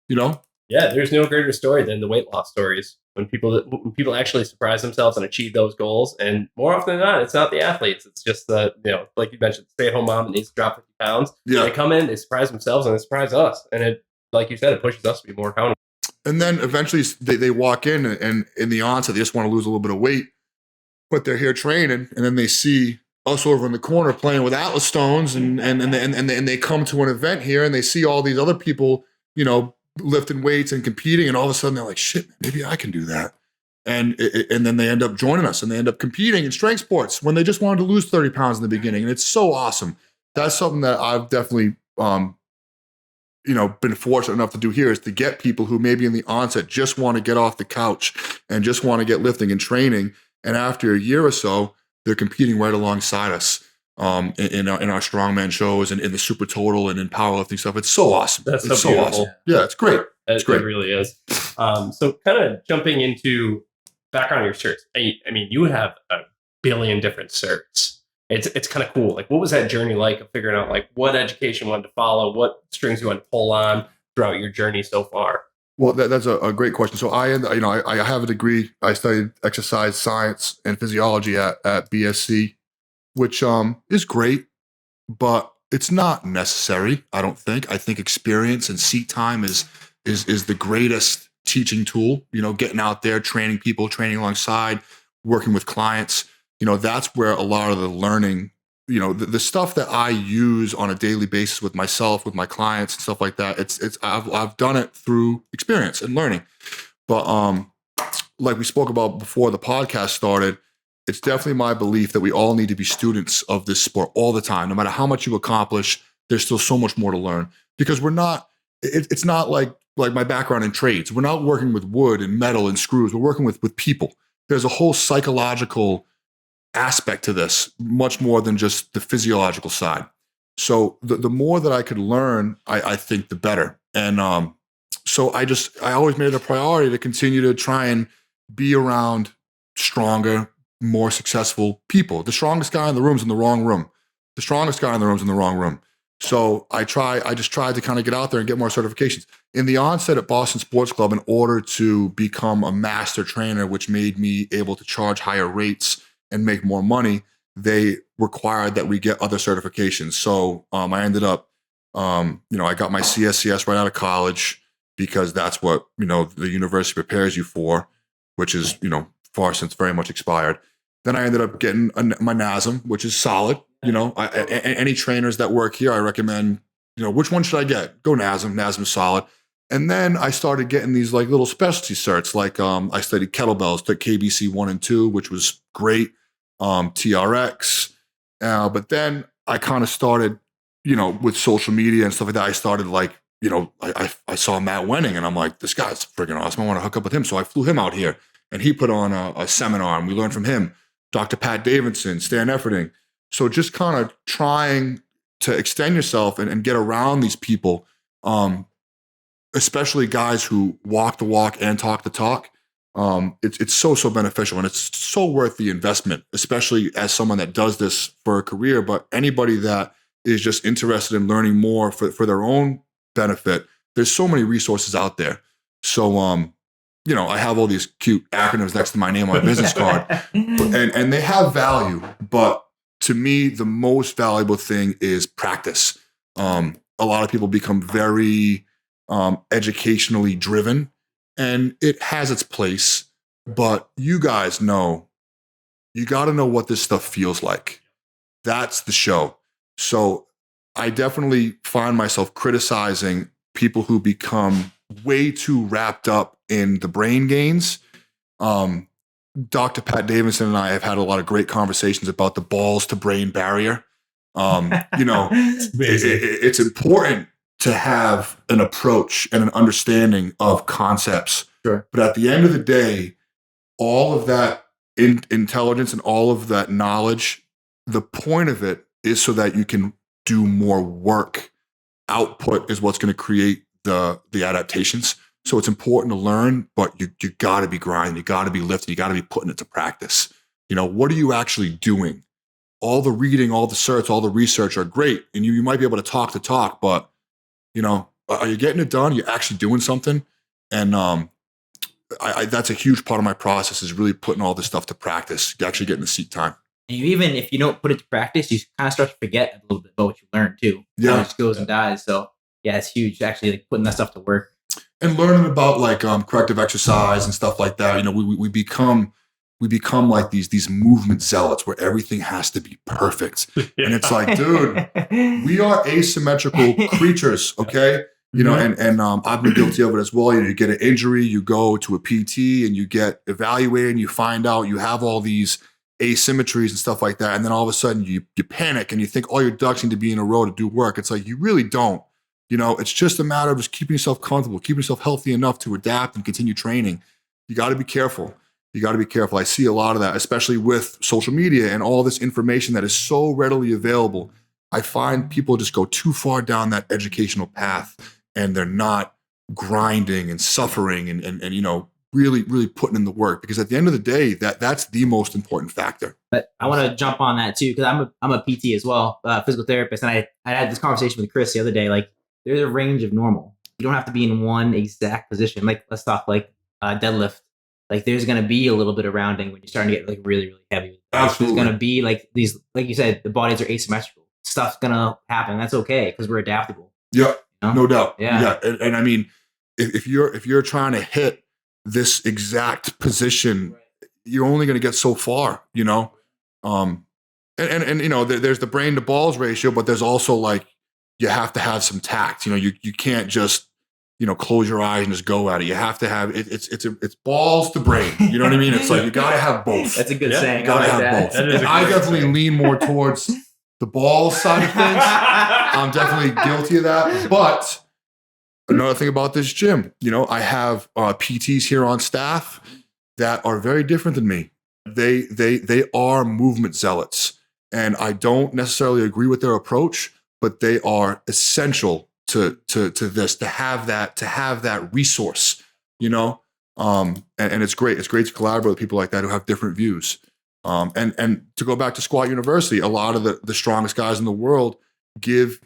Yeah, there's no greater story than the weight loss stories. When people actually surprise themselves and achieve those goals, and more often than not, it's not the athletes. It's just the, like you mentioned, stay-at-home mom that needs to drop 50 pounds. Yeah. They come in, they surprise themselves, and they surprise us. And it, like you said, it pushes us to be more accountable. And then eventually they walk in, and in the onset, they just want to lose a little bit of weight, but they're here training, and then they see us over in the corner playing with Atlas stones, and they come to an event here, and they see all these other people, lifting weights and competing, and all of a sudden they're like, shit, maybe I can do that. And then they end up joining us, and they end up competing in strength sports when they just wanted to lose 30 pounds in the beginning. And it's so awesome. That's something that I've definitely, been fortunate enough to do here, is to get people who maybe in the onset just want to get off the couch and just want to get lifting and training. And after a year or so, they're competing right alongside us. In our strongman shows and in the super total and in powerlifting stuff. It's so awesome. That's so beautiful. Awesome. Yeah, it's great. It really is. So kind of jumping into background of your certs. I mean, you have a billion different certs. It's kind of cool. Like, what was that journey like of figuring out like what education you wanted to follow, what strings you wanted to pull on throughout your journey so far? Well, that's a great question. So I have a degree. I studied exercise science and physiology at BSc. Which is great, but it's not necessary, I don't think. I think experience and seat time is the greatest teaching tool, getting out there, training people, training alongside, working with clients. That's where a lot of the learning, the stuff that I use on a daily basis with myself, with my clients and stuff like that, I've done it through experience and learning. But like we spoke about before the podcast started, it's definitely my belief that we all need to be students of this sport all the time. No matter how much you accomplish, there's still so much more to learn, because it's not like my background in trades. We're not working with wood and metal and screws. We're working with people. There's a whole psychological aspect to this, much more than just the physiological side. So the more that I could learn, I think the better. And so I always made it a priority to continue to try and be around stronger, more successful people. The strongest guy in the room's in the wrong room. The strongest guy in the room's in the wrong room. So I just tried to kind of get out there and get more certifications. In the onset at Boston Sports Club, in order to become a master trainer, which made me able to charge higher rates and make more money, they required that we get other certifications. So I ended up, I got my CSCS right out of college, because that's what, the university prepares you for, which is, far since very much expired. Then I ended up getting my NASM, which is solid. Any trainers that work here, I recommend, which one should I get? Go NASM. NASM's solid. And then I started getting these like little specialty certs. Like I studied kettlebells, took KBC 1 and 2, which was great. TRX, But then I kind of started, with social media and stuff like that. I started like, I saw Matt Wenning and I'm like, this guy's freaking awesome. I want to hook up with him. So I flew him out here and he put on a seminar and we learned from him. Dr. Pat Davidson, Stan Efferding. So just kind of trying to extend yourself and get around these people, especially guys who walk the walk and talk the talk. It's so beneficial and it's so worth the investment, especially as someone that does this for a career, but anybody that is just interested in learning more for their own benefit. There's so many resources out there. So, I have all these cute acronyms next to my name on my business card and they have value, but to me, the most valuable thing is practice. A lot of people become very educationally driven and it has its place, but you guys know, you got to know what this stuff feels like. That's the show. So I definitely find myself criticizing people who become way too wrapped up in the brain gains. Dr. Pat Davidson and I have had a lot of great conversations about the balls to brain barrier. It's important to have an approach and an understanding of concepts. Sure. But at the end of the day, all of that intelligence and all of that knowledge, the point of it is so that you can do more work. Output is what's going to create the adaptations. So it's important to learn, but you got to be grinding, you got to be lifting, you got to be putting it to practice. What are you actually doing? All the reading, all the certs, all the research are great, and you might be able to talk the talk, but are you getting it done? You're actually doing something, and that's a huge part of my process is really putting all this stuff to practice. You're actually getting the seat time. And even if you don't put it to practice, you kind of start to forget a little bit about what you learned too. Yeah, how it just goes and dies. So yeah, it's huge actually, like putting that stuff to work. And learning about like corrective exercise and stuff like that. We become like these movement zealots where everything has to be perfect. And it's like, dude, we are asymmetrical creatures, okay? And I've been guilty of it as well. You get an injury, you go to a PT and you get evaluated and you find out you have all these asymmetries and stuff like that. And then all of a sudden you panic and you think all your ducks need to be in a row to do work. It's like, you really don't. It's just a matter of just keeping yourself comfortable, keeping yourself healthy enough to adapt and continue training. You got to be careful. I see a lot of that, especially with social media and all this information that is so readily available. I find people just go too far down that educational path and they're not grinding and suffering and really, really putting in the work, because at the end of the day, that's the most important factor. But I want to jump on that too, because I'm a PT as well, physical therapist. And I had this conversation with Chris the other day, like, there's a range of normal. You don't have to be in one exact position. Like, let's talk like deadlift. Like, there's going to be a little bit of rounding when you're starting to get like really, really heavy. Absolutely. There's going to be like these, like you said, the bodies are asymmetrical. Stuff's going to happen. That's okay because we're adaptable. Yeah, no doubt. Yeah. And I mean, if you're trying to hit this exact position, you're only going to get so far, And there's the brain to balls ratio, but there's also like, you have to have some tact. You can't just, close your eyes and just go at it. You have to have it's balls to brain. You know what I mean? It's like you got to have both. That's a good saying. You got to have both. And I definitely lean more towards the balls side of things. I'm definitely guilty of that. But another thing about this gym, I have PTs here on staff that are very different than me. They are movement zealots, and I don't necessarily agree with their approach, but they are essential to this, to have that resource, and it's great. It's great to collaborate with people like that who have different views. And to go back to Squat University, a lot of the strongest guys in the world give,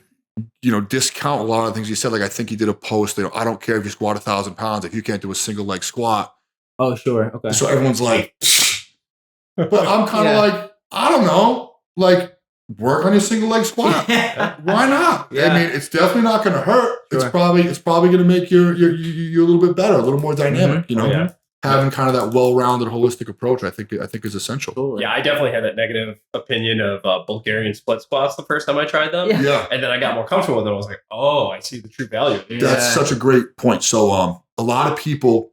discount a lot of things you said. Like, I think you did a post, I don't care if you squat 1,000 pounds, if you can't do a single leg squat. Oh, sure. Okay. So everyone's like, but I'm kind of like, I don't know, like, work on your single leg squat. Why not? Yeah. I mean, it's definitely not going to hurt. Sure. It's probably going to make you a little bit better, a little more dynamic. Mm-hmm. Having kind of that well-rounded, holistic approach, I think is essential. Totally. Yeah, I definitely had that negative opinion of Bulgarian split squats the first time I tried them. Yeah. And then I got more comfortable with it. I was like, oh, I see the true value. That's such a great point. So a lot of people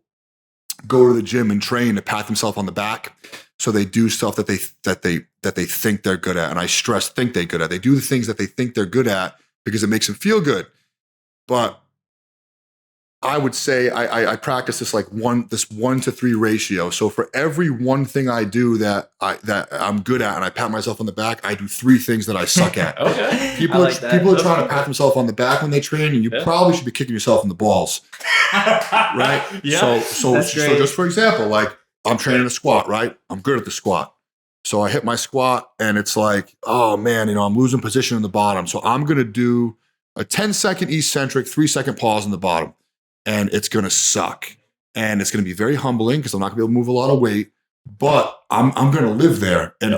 go to the gym and train to pat themselves on the back. So they do stuff that they think they're good at. And I stress think they're good at. They do the things that they think they're good at because it makes them feel good. But I would say I practice this like 1 to 3 ratio. So for every one thing I do that I'm good at and I pat myself on the back, I do 3 things that I suck at. Okay. People are trying to pat themselves on the back when they train, and you probably should be kicking yourself in the balls. Right? Yeah. So just for example, like I'm training a squat, right? I'm good at the squat. So I hit my squat and it's like, oh man, I'm losing position in the bottom. So I'm going to do a 10-second eccentric, 3-second pause in the bottom. And it's going to suck. And it's going to be very humbling because I'm not going to be able to move a lot of weight, but I'm going to live there and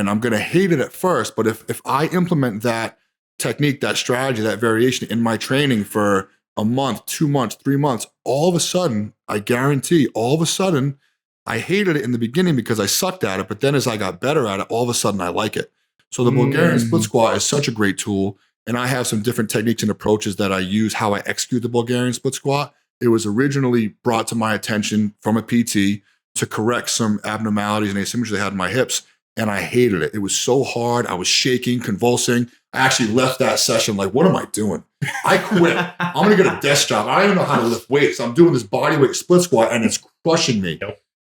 I'm going to hate it at first. But if I implement that technique, that strategy, that variation in my training for a month, 2 months, 3 months, all of a sudden, I guarantee I hated it in the beginning because I sucked at it. But then as I got better at it, all of a sudden I like it. So the Bulgarian split squat is such a great tool. And I have some different techniques and approaches that I use how I execute the Bulgarian split squat. It was originally brought to my attention from a PT to correct some abnormalities and asymmetry I had in my hips. And I hated it. It was so hard. I was shaking, convulsing. I actually left that session like, what am I doing? I quit. I'm going to get a desk job. I don't even know how to lift weights. I'm doing this body weight split squat and it's crushing me.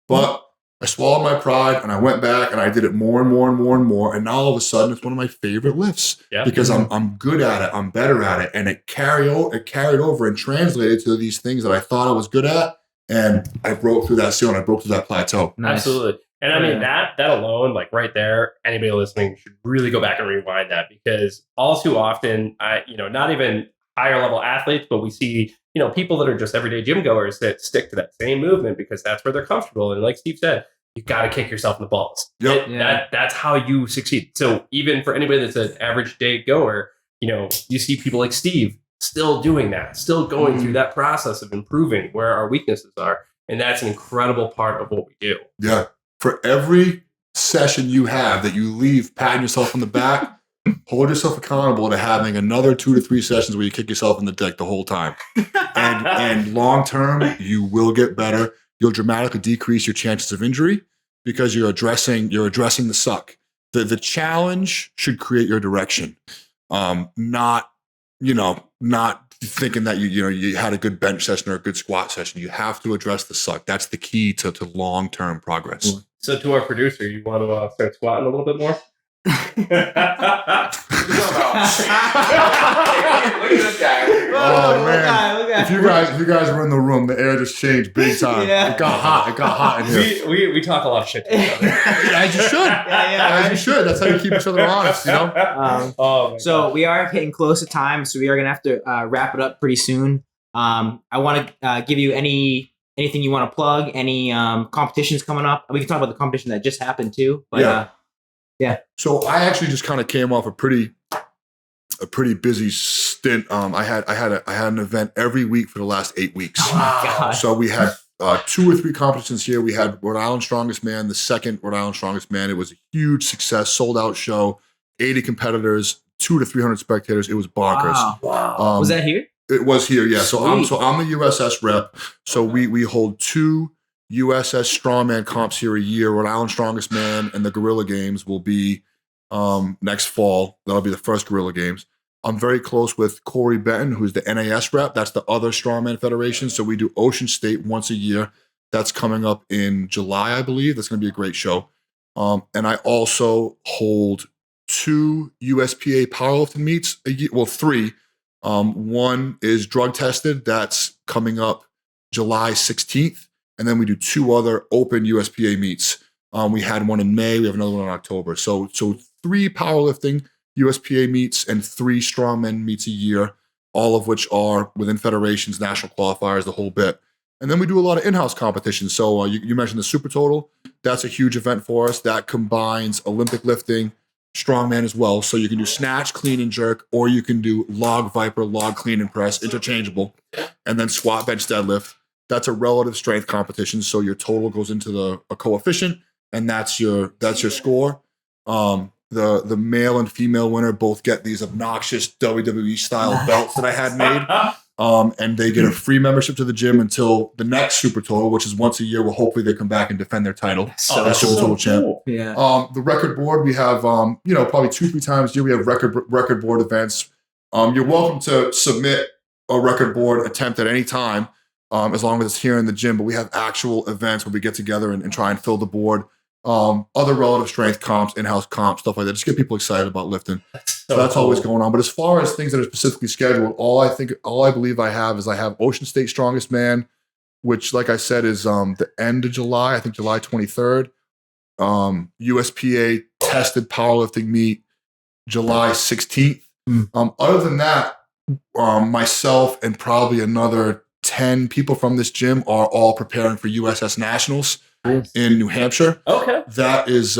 But I swallowed my pride and I went back and I did it more and more and more and more. And now all of a sudden it's one of my favorite lifts because I'm good at it. I'm better at it. And it carried over and translated to these things that I thought I was good at. And I broke through that ceiling. I broke through that plateau. Nice. Absolutely. And I mean, that alone, like right there, anybody listening should really go back and rewind that because all too often, not even higher level athletes, but we see, people that are just everyday gym goers that stick to that same movement because that's where they're comfortable. And like Steve said, you got to kick yourself in the balls. Yep. That's how you succeed. So even for anybody that's an average day goer, you see people like Steve still doing that, still going through that process of improving where our weaknesses are. And that's an incredible part of what we do. Yeah. For every session you have that you leave patting yourself on the back, hold yourself accountable to having another 2 to 3 sessions where you kick yourself in the dick the whole time. And long term, you will get better. You'll dramatically decrease your chances of injury because you're addressing the suck. The challenge should create your direction, not thinking that you had a good bench session or a good squat session. You have to address the suck. That's the key to long-term progress. So to our producer, you want to start squatting a little bit more? Look at this guy. Oh man! If you guys were in the room, the air just changed big time. It got hot in here. We talk a lot of shit to each other. As you should. As you should. That's how you keep each other honest. So we are getting close to time, so we are gonna have to wrap it up pretty soon. I want to give you anything you want to plug. Any competitions coming up? We can talk about the competition that just happened too. But, yeah. So I actually just kind of came off a pretty busy stint. I had an event every week for the last 8 weeks. Oh my God. So we had 2 or 3 competitions here. We had Rhode Island Strongest Man, the second Rhode Island Strongest Man. It was a huge success, sold out show, 80 competitors, 200 to 300 spectators. It was bonkers. Wow. Was that here? It was here, yeah. So I'm the USS rep. So we hold 2 USS Strongman comps here a year. Rhode Island Strongest Man and the Gorilla Games will be next fall. That'll be the first Gorilla Games. I'm very close with Corey Benton, who's the NAS rep. That's the other Strongman Federation. So we do Ocean State once a year. That's coming up in July, I believe. That's going to be a great show. And I also hold 2 USPA powerlifting meets a year. Well, 3. One is drug tested. That's coming up July 16th. And then we do 2 other open USPA meets. We had one in May. We have another one in October. So 3 powerlifting USPA meets and 3 strongmen meets a year, all of which are within federations, national qualifiers, the whole bit. And then we do a lot of in-house competitions. So you mentioned the Super Total. That's a huge event for us. That combines Olympic lifting, strongman as well. So you can do snatch, clean, and jerk, or you can do log viper, log clean and press, interchangeable, and then squat, bench, deadlift. That's a relative strength competition. So your total goes into a coefficient, and that's your score. The male and female winner both get these obnoxious WWE style belts that I had made. And they get a free membership to the gym until the next Super Total, which is once a year, where hopefully they come back and defend their title as Super Total champ. Yeah. The record board, we have, probably 2-3 times a year, we have record board events. You're welcome to submit a record board attempt at any time, as long as it's here in the gym. But we have actual events where we get together and try and fill the board. Other relative strength comps, in-house comps, stuff like that. Just get people excited about lifting. So that's always going on. But as far as things that are specifically scheduled, all I believe I have Ocean State Strongest Man, which, like I said, is the end of July. I think July 23rd. USPA tested powerlifting meet July 16th. Other than that, myself and probably another 10 people from this gym are all preparing for USS Nationals in New Hampshire. Okay. That is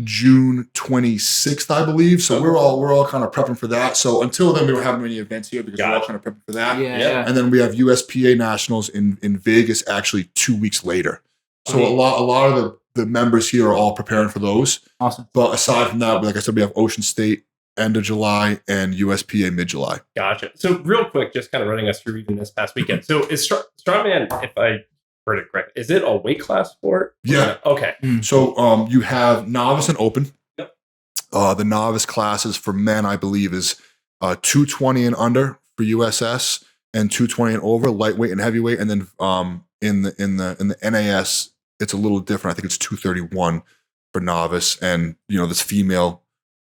June 26th, I believe. So we're all kind of prepping for that. So until then, we don't have any events here because we're all kind of prepping for that. Yeah. And then we have USPA Nationals in Vegas actually 2 weeks later. So a lot of the members here are all preparing for those. Awesome. But aside from that, like I said, we have Ocean State end of July and USPA mid-July. Gotcha. So real quick, just kind of running us through even this past weekend. So is Strongman, if I heard it correct, is it a weight class sport? Yeah. Okay. So you have novice and open. Yep. The novice classes for men, I believe, is 220 and under for USS and 220 and over, lightweight and heavyweight. And then in the NAS, it's a little different. I think it's 231 for novice. And this female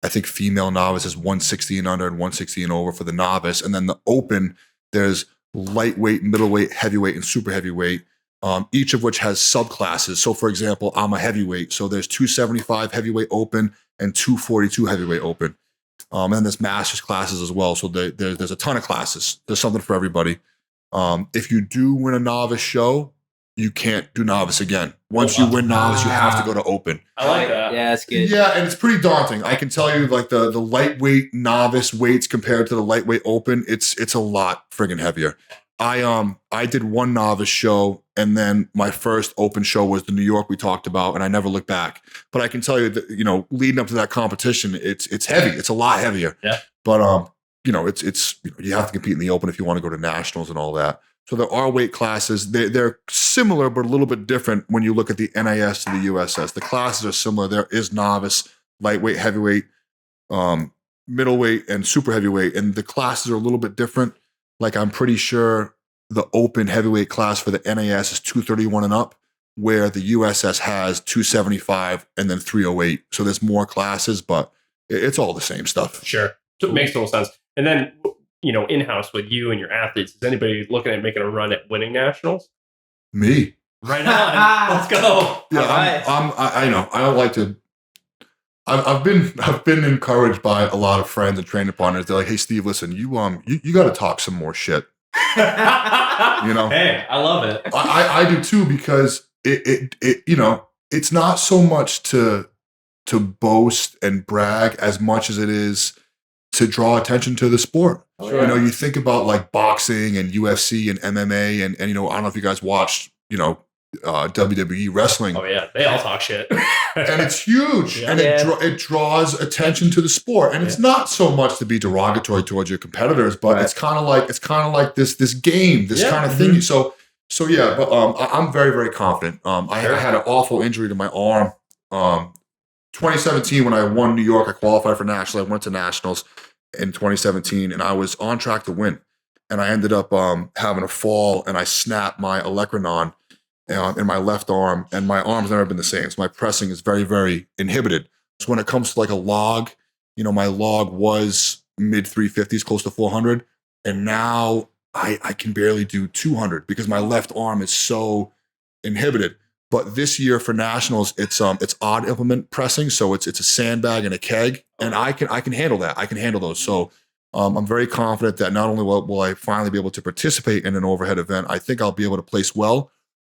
novice is 160 and under and 160 and over for the novice. And then the open, there's lightweight, middleweight, heavyweight, and super heavyweight, each of which has subclasses. So for example, I'm a heavyweight. So there's 275 heavyweight open and 242 heavyweight open. And then there's masters classes as well. So there's a ton of classes. There's something for everybody. If you do win a novice show, you can't do novice again. Once you win novice, you have to go to open. I like that. Yeah, that's good. Yeah, and it's pretty daunting. I can tell you, like the lightweight novice weights compared to the lightweight open, it's a lot friggin' heavier. I did one novice show, and then my first open show was the New York we talked about, and I never looked back. But I can tell you that leading up to that competition, it's heavy. It's a lot heavier. Yeah. But it's you have to compete in the open if you want to go to nationals and all that. So there are weight classes. They're similar, but a little bit different when you look at the NAS to the USS. The classes are similar. There is novice, lightweight, heavyweight, middleweight, and super heavyweight. And the classes are a little bit different. Like I'm pretty sure the open heavyweight class for the NAS is 231 and up, where the USS has 275 and then 308. So there's more classes, but it's all the same stuff. Sure. So it makes total sense. And then in-house with you and your athletes, is anybody looking at making a run at winning nationals? Me. Right on. Let's go. Yeah, I know. I don't like to. I've been encouraged by a lot of friends and training partners. They're like, "Hey, Steve, listen, you got to talk some more shit." Hey, I love it. I do too, because it's not so much to boast and brag as much as it is to draw attention to the sport. Sure. You think about like boxing and UFC and MMA and I don't know if you guys watched, WWE wrestling. Oh yeah, they all talk shit. And it's huge. Yeah. And it draws attention to the sport. And it's not so much to be derogatory towards your competitors, but it's kind of like this game, this kind of thing. So yeah, but I'm very, very confident. I had an awful injury to my arm. 2017, when I won New York, I qualified for nationals. I went to nationals in 2017, and I was on track to win. And I ended up having a fall, and I snapped my olecranon in my left arm, and my arm's never been the same. So my pressing is very, very inhibited. So when it comes to like a log, my log was mid 350s, close to 400, and now I can barely do 200 because my left arm is so inhibited. But this year for nationals, it's odd implement pressing, so it's a sandbag and a keg, and I can handle that. I can handle those. So I'm very confident that not only will I finally be able to participate in an overhead event, I think I'll be able to place well.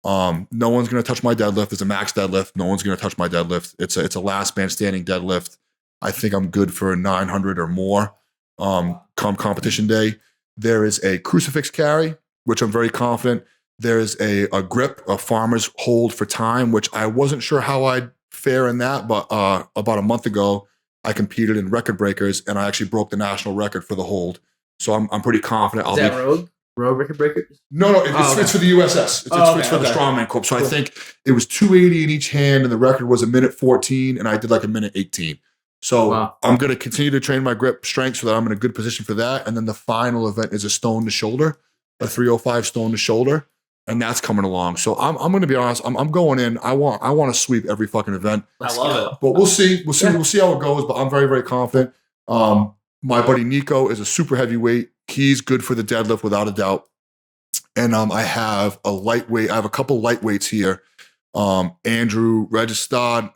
No one's going to touch my deadlift. It's a max deadlift. No one's going to touch my deadlift. It's a last man standing deadlift. I think I'm good for 900 or more come competition day. There is a crucifix carry, which I'm very confident. There's a grip, a farmer's hold for time, which I wasn't sure how I'd fare in that, but about a month ago, I competed in record breakers, and I actually broke the national record for the hold. So I'm pretty confident. Is that rogue? Road record breakers? No, it's for the USS. It's for the Strongman Corp. So I think it was 280 in each hand, and the record was a minute 14, and I did like a minute 18. So I'm going to continue to train my grip strength so that I'm in a good position for that. And then the final event is a stone to shoulder, a 305 stone to shoulder, and that's coming along. So I'm going to be honest. I'm going in. I want to sweep every fucking event. I love it. But we'll see. We'll see how it goes. But I'm very, very confident. My buddy Nico is a super heavyweight. He's good for the deadlift without a doubt. And I have a lightweight. I have a couple lightweights here. Andrew Registad.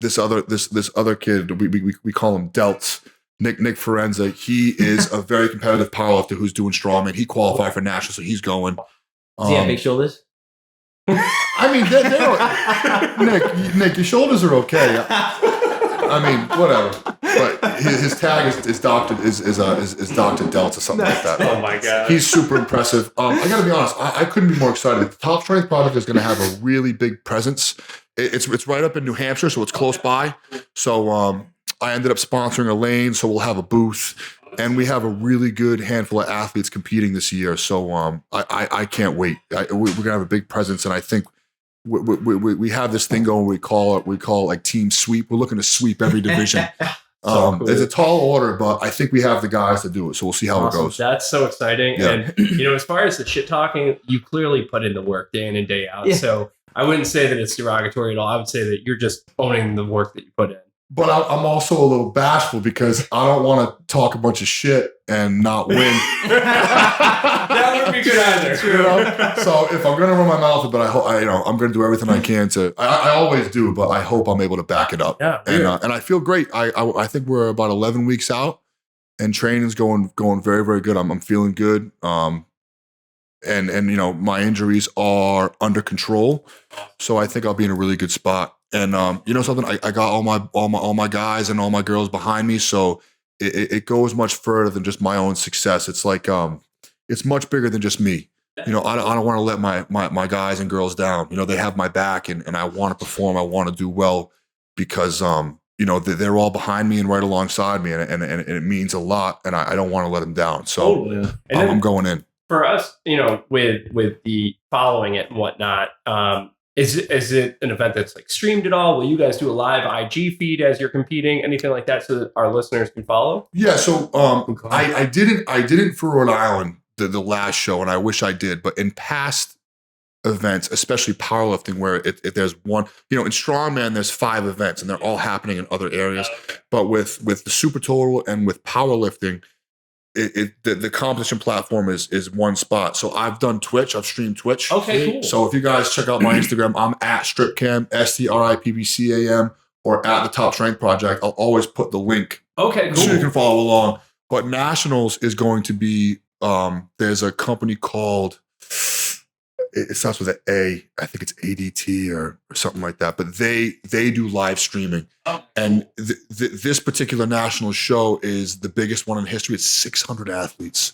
This other kid. We call him Delts. Nick Ferenza. He is a very competitive powerlifter who's doing strongman. He qualified for national, so he's going. Does he have big shoulders? I mean, they're Nick, your shoulders are okay. I mean, whatever. But his tag is Dr. Delta or something like that. Oh my god, he's super impressive. I got to be honest, I couldn't be more excited. The Top Strength product is going to have a really big presence. It's right up in New Hampshire, so it's close by. So I ended up sponsoring a lane, so we'll have a booth, and we have a really good handful of athletes competing this year. So I can't wait. We're gonna have a big presence, and I think we have this thing going. We call it like team sweep. We're looking to sweep every division. Cool. It's a tall order, but I think we have the guys to do it. So we'll see how it goes. That's so exciting. Yeah. And as far as the shit talking, you clearly put in the work day in and day out. Yeah. So I wouldn't say that it's derogatory at all. I would say that you're just owning the work that you put in. But I'm also a little bashful because I don't want to talk a bunch of shit and not win. That wouldn't be good either. So if I'm going to run my mouth, but I'm going to do everything I can to. I always do, but I hope I'm able to back it up. Yeah, and I feel great. I think we're about 11 weeks out, and training's going very, very good. I'm feeling good. And my injuries are under control, so I think I'll be in a really good spot. And something, I got all my guys and all my girls behind me, so it goes much further than just my own success. It's like it's much bigger than just me. I don't want to let my guys and girls down. They have my back, and I want to perform. I want to do well because they're all behind me and right alongside me, and it means a lot. And I don't want to let them down. So I'm going in. For us, with the following it and whatnot. Is it an event that's like streamed at all? Will you guys do a live IG feed as you're competing, anything like that, so that our listeners can follow? Yeah. So I didn't for Rhode Island the last show, and I wish I did. But in past events, especially powerlifting, where there's one, in strongman there's 5 events, and they're all happening in other areas. But with the super total and with powerlifting, the competition platform is one spot. So I've done Twitch. I've streamed Twitch. Okay, cool. So if you guys check out my Instagram, I'm at StrippCam, STRIPPCAM, or at the Top Strength Project. I'll always put the link. Okay, cool. So you can follow along. But Nationals is going to be, there's a company called, it starts with an A. I think it's ADT or something like that. But they do live streaming. And this particular national show is the biggest one in history. It's 600 athletes.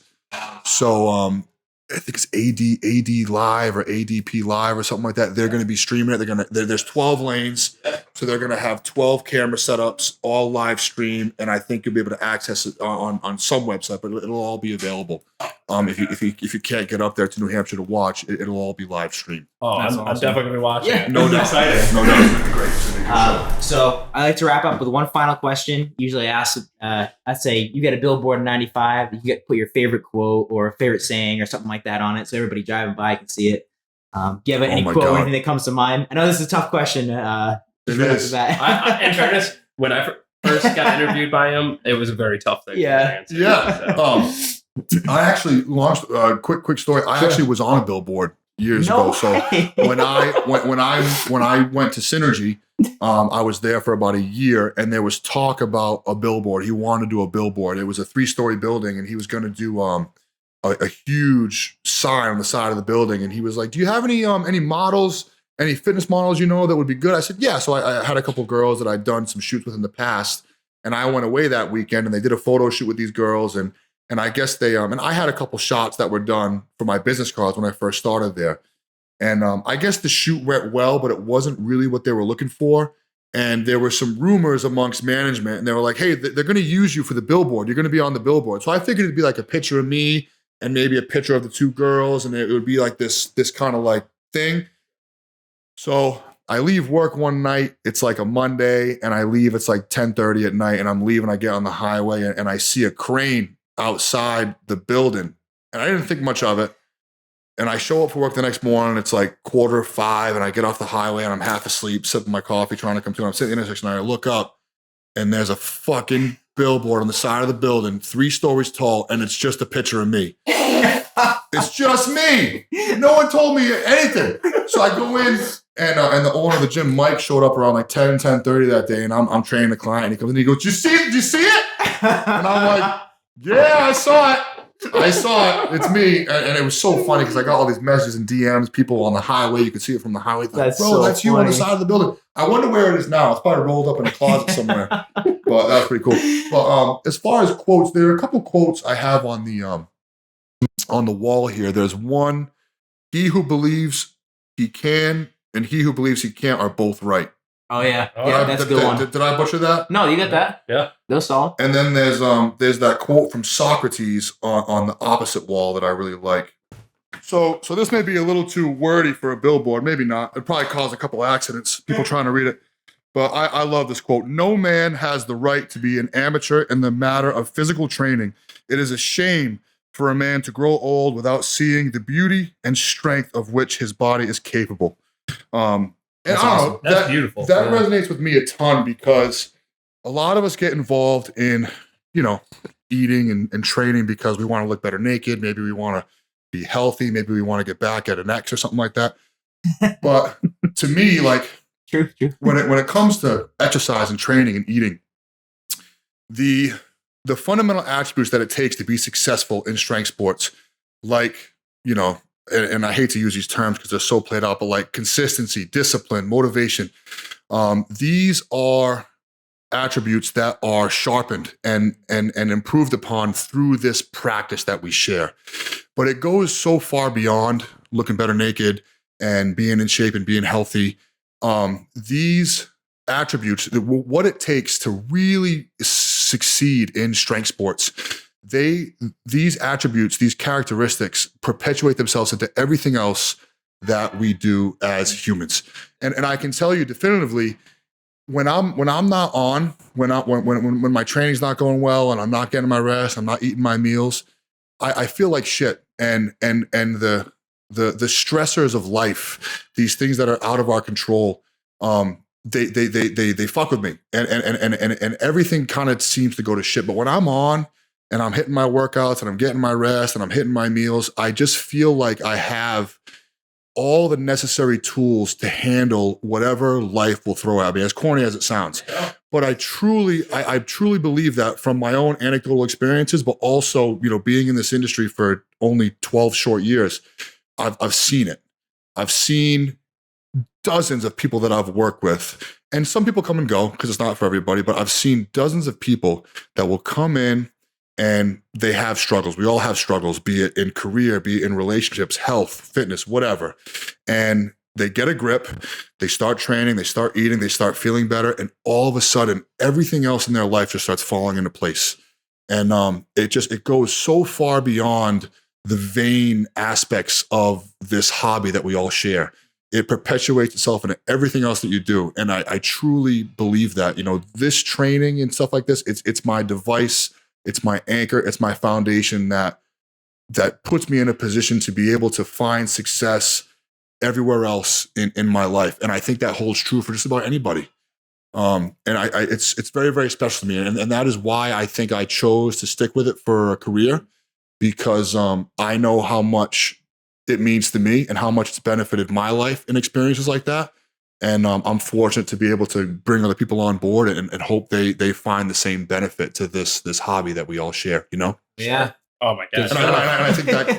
So I think it's AD Live or ADP Live or something like that. They're going to be streaming it. There's 12 lanes. So they're going to have 12 camera setups, all live stream. And I think you'll be able to access it on some website, but it'll all be available. If you can't get up there to New Hampshire to watch, it'll all be live stream. Oh, I'm definitely going to be watching. Yeah. No doubt. Excited. No doubt. It's going to be great. So I like to wrap up with one final question. Usually I ask, I'd say you get a billboard in 95, you get to put your favorite quote or favorite saying or something like that on it, so everybody driving by can see it. Do you have any quote or anything that comes to mind? I know this is a tough question. It is. In fairness, when I first got interviewed by him, it was a very tough thing. Yeah. I actually launched a quick story. I actually was on a billboard years ago. So when I went to Synergy, I was there for about a year, and there was talk about a billboard. He wanted to do a billboard. It was a 3-story building, and he was going to do a huge sign on the side of the building. And he was like, "Do you have any models, any fitness models that would be good?" I said, "Yeah." So I had a couple girls that I'd done some shoots with in the past, and I went away that weekend, and they did a photo shoot with these girls, and I guess they and I had a couple shots that were done for my business cards when I first started there. And I guess the shoot went well, but it wasn't really what they were looking for. And there were some rumors amongst management, and they were like, "Hey, they're going to use you for the billboard. You're going to be on the billboard." So I figured it'd be like a picture of me and maybe a picture of the two girls, and it would be like this kind of like thing. So I leave work one night, it's like a Monday, and I leave, it's like 10:30 at night, and I'm leaving, I get on the highway, and I see a crane outside the building, and I didn't think much of it. And I show up for work the next morning, it's like 4:45, and I get off the highway, and I'm half asleep, sipping my coffee, trying to come to, and I'm sitting at the intersection, and I look up, and there's a fucking billboard on the side of the building, 3 stories tall, and it's just a picture of me. It's just me. No one told me anything. So I go in, and the owner of the gym, Mike, showed up around like 10:30 that day, and I'm training the client, and he comes in, he goes, Did you see it? And I'm like, yeah, I saw it. It's me. And it was so funny because I got all these messages and DMs, people on the highway, you could see it from the highway. Like, bro, that's you on the side of the building. I wonder where it is now. It's probably rolled up in a closet somewhere. But that's pretty cool. But as far as quotes, there are a couple quotes I have on the wall here. There's one, he who believes he can and he who believes he can't are both right. Oh yeah, that's a good one. Did I butcher that? No, you got that. Yeah, that was solid. And then there's that quote from Socrates on the opposite wall that I really like. So this may be a little too wordy for a billboard, maybe not. It'd probably cause a couple accidents, people trying to read it. But I love this quote. No man has the right to be an amateur in the matter of physical training. It is a shame for a man to grow old without seeing the beauty and strength of which his body is capable. And that's I don't awesome. know, That's beautiful. That resonates with me a ton because a lot of us get involved in, eating and training because we want to look better naked. Maybe we want to be healthy. Maybe we want to get back at an ex or something like that. But to me, like, true. When it comes to exercise and training and eating, the fundamental attributes that it takes to be successful in strength sports, like, and I hate to use these terms because they're so played out, but like consistency, discipline, motivation, these are attributes that are sharpened and improved upon through this practice that we share. But it goes so far beyond looking better naked and being in shape and being healthy. These attributes, what it takes to really succeed in strength sports, these attributes, these characteristics perpetuate themselves into everything else that we do as humans. And I can tell you definitively, when I'm not on, when my training's not going well and I'm not getting my rest, I'm not eating my meals, I feel like shit. And the stressors of life, these things that are out of our control, they fuck with me, and everything kind of seems to go to shit. But when I'm on and I'm hitting my workouts and I'm getting my rest and I'm hitting my meals, I just feel like I have all the necessary tools to handle whatever life will throw at me, as corny as it sounds. But I truly believe that from my own anecdotal experiences, but also, being in this industry for only 12 short years, I've seen it. I've seen dozens of people that I've worked with, and some people come and go because it's not for everybody, but I've seen dozens of people that will come in and they have struggles. We all have struggles, be it in career, be it in relationships, health, fitness, whatever. And they get a grip, they start training, they start eating, they start feeling better, and all of a sudden, everything else in their life just starts falling into place. And it goes so far beyond the vain aspects of this hobby that we all share. It perpetuates itself into everything else that you do. And I truly believe that, this training and stuff like this, it's my device, it's my anchor, it's my foundation that puts me in a position to be able to find success everywhere else in my life. And I think that holds true for just about anybody. And it's very, very special to me. And that is why I think I chose to stick with it for a career, because I know how much it means to me and how much it's benefited my life in experiences like that. And I'm fortunate to be able to bring other people on board and hope they find the same benefit to this hobby that we all share, Yeah. Oh my gosh. And I think that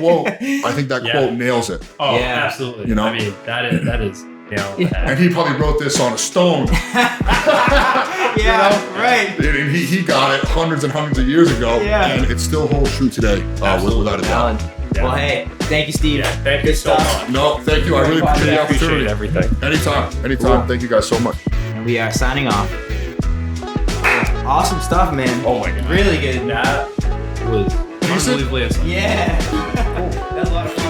quote nails it. Oh, yeah, absolutely. I mean, that is nailed. And he probably wrote this on a stone. Right. And he got it hundreds and hundreds of years ago. Yeah. And it still holds true today, without a doubt. Yeah. Well, hey, thank you, Steve. Yeah, thank you so much. No, thank you. I really appreciate the opportunity. Appreciate everything. Anytime. Cool. Thank you guys so much. And we are signing off. Awesome stuff, man. Oh my God. Really good. That was Decent? Unbelievably handsome. Yeah. That's a lot of fun.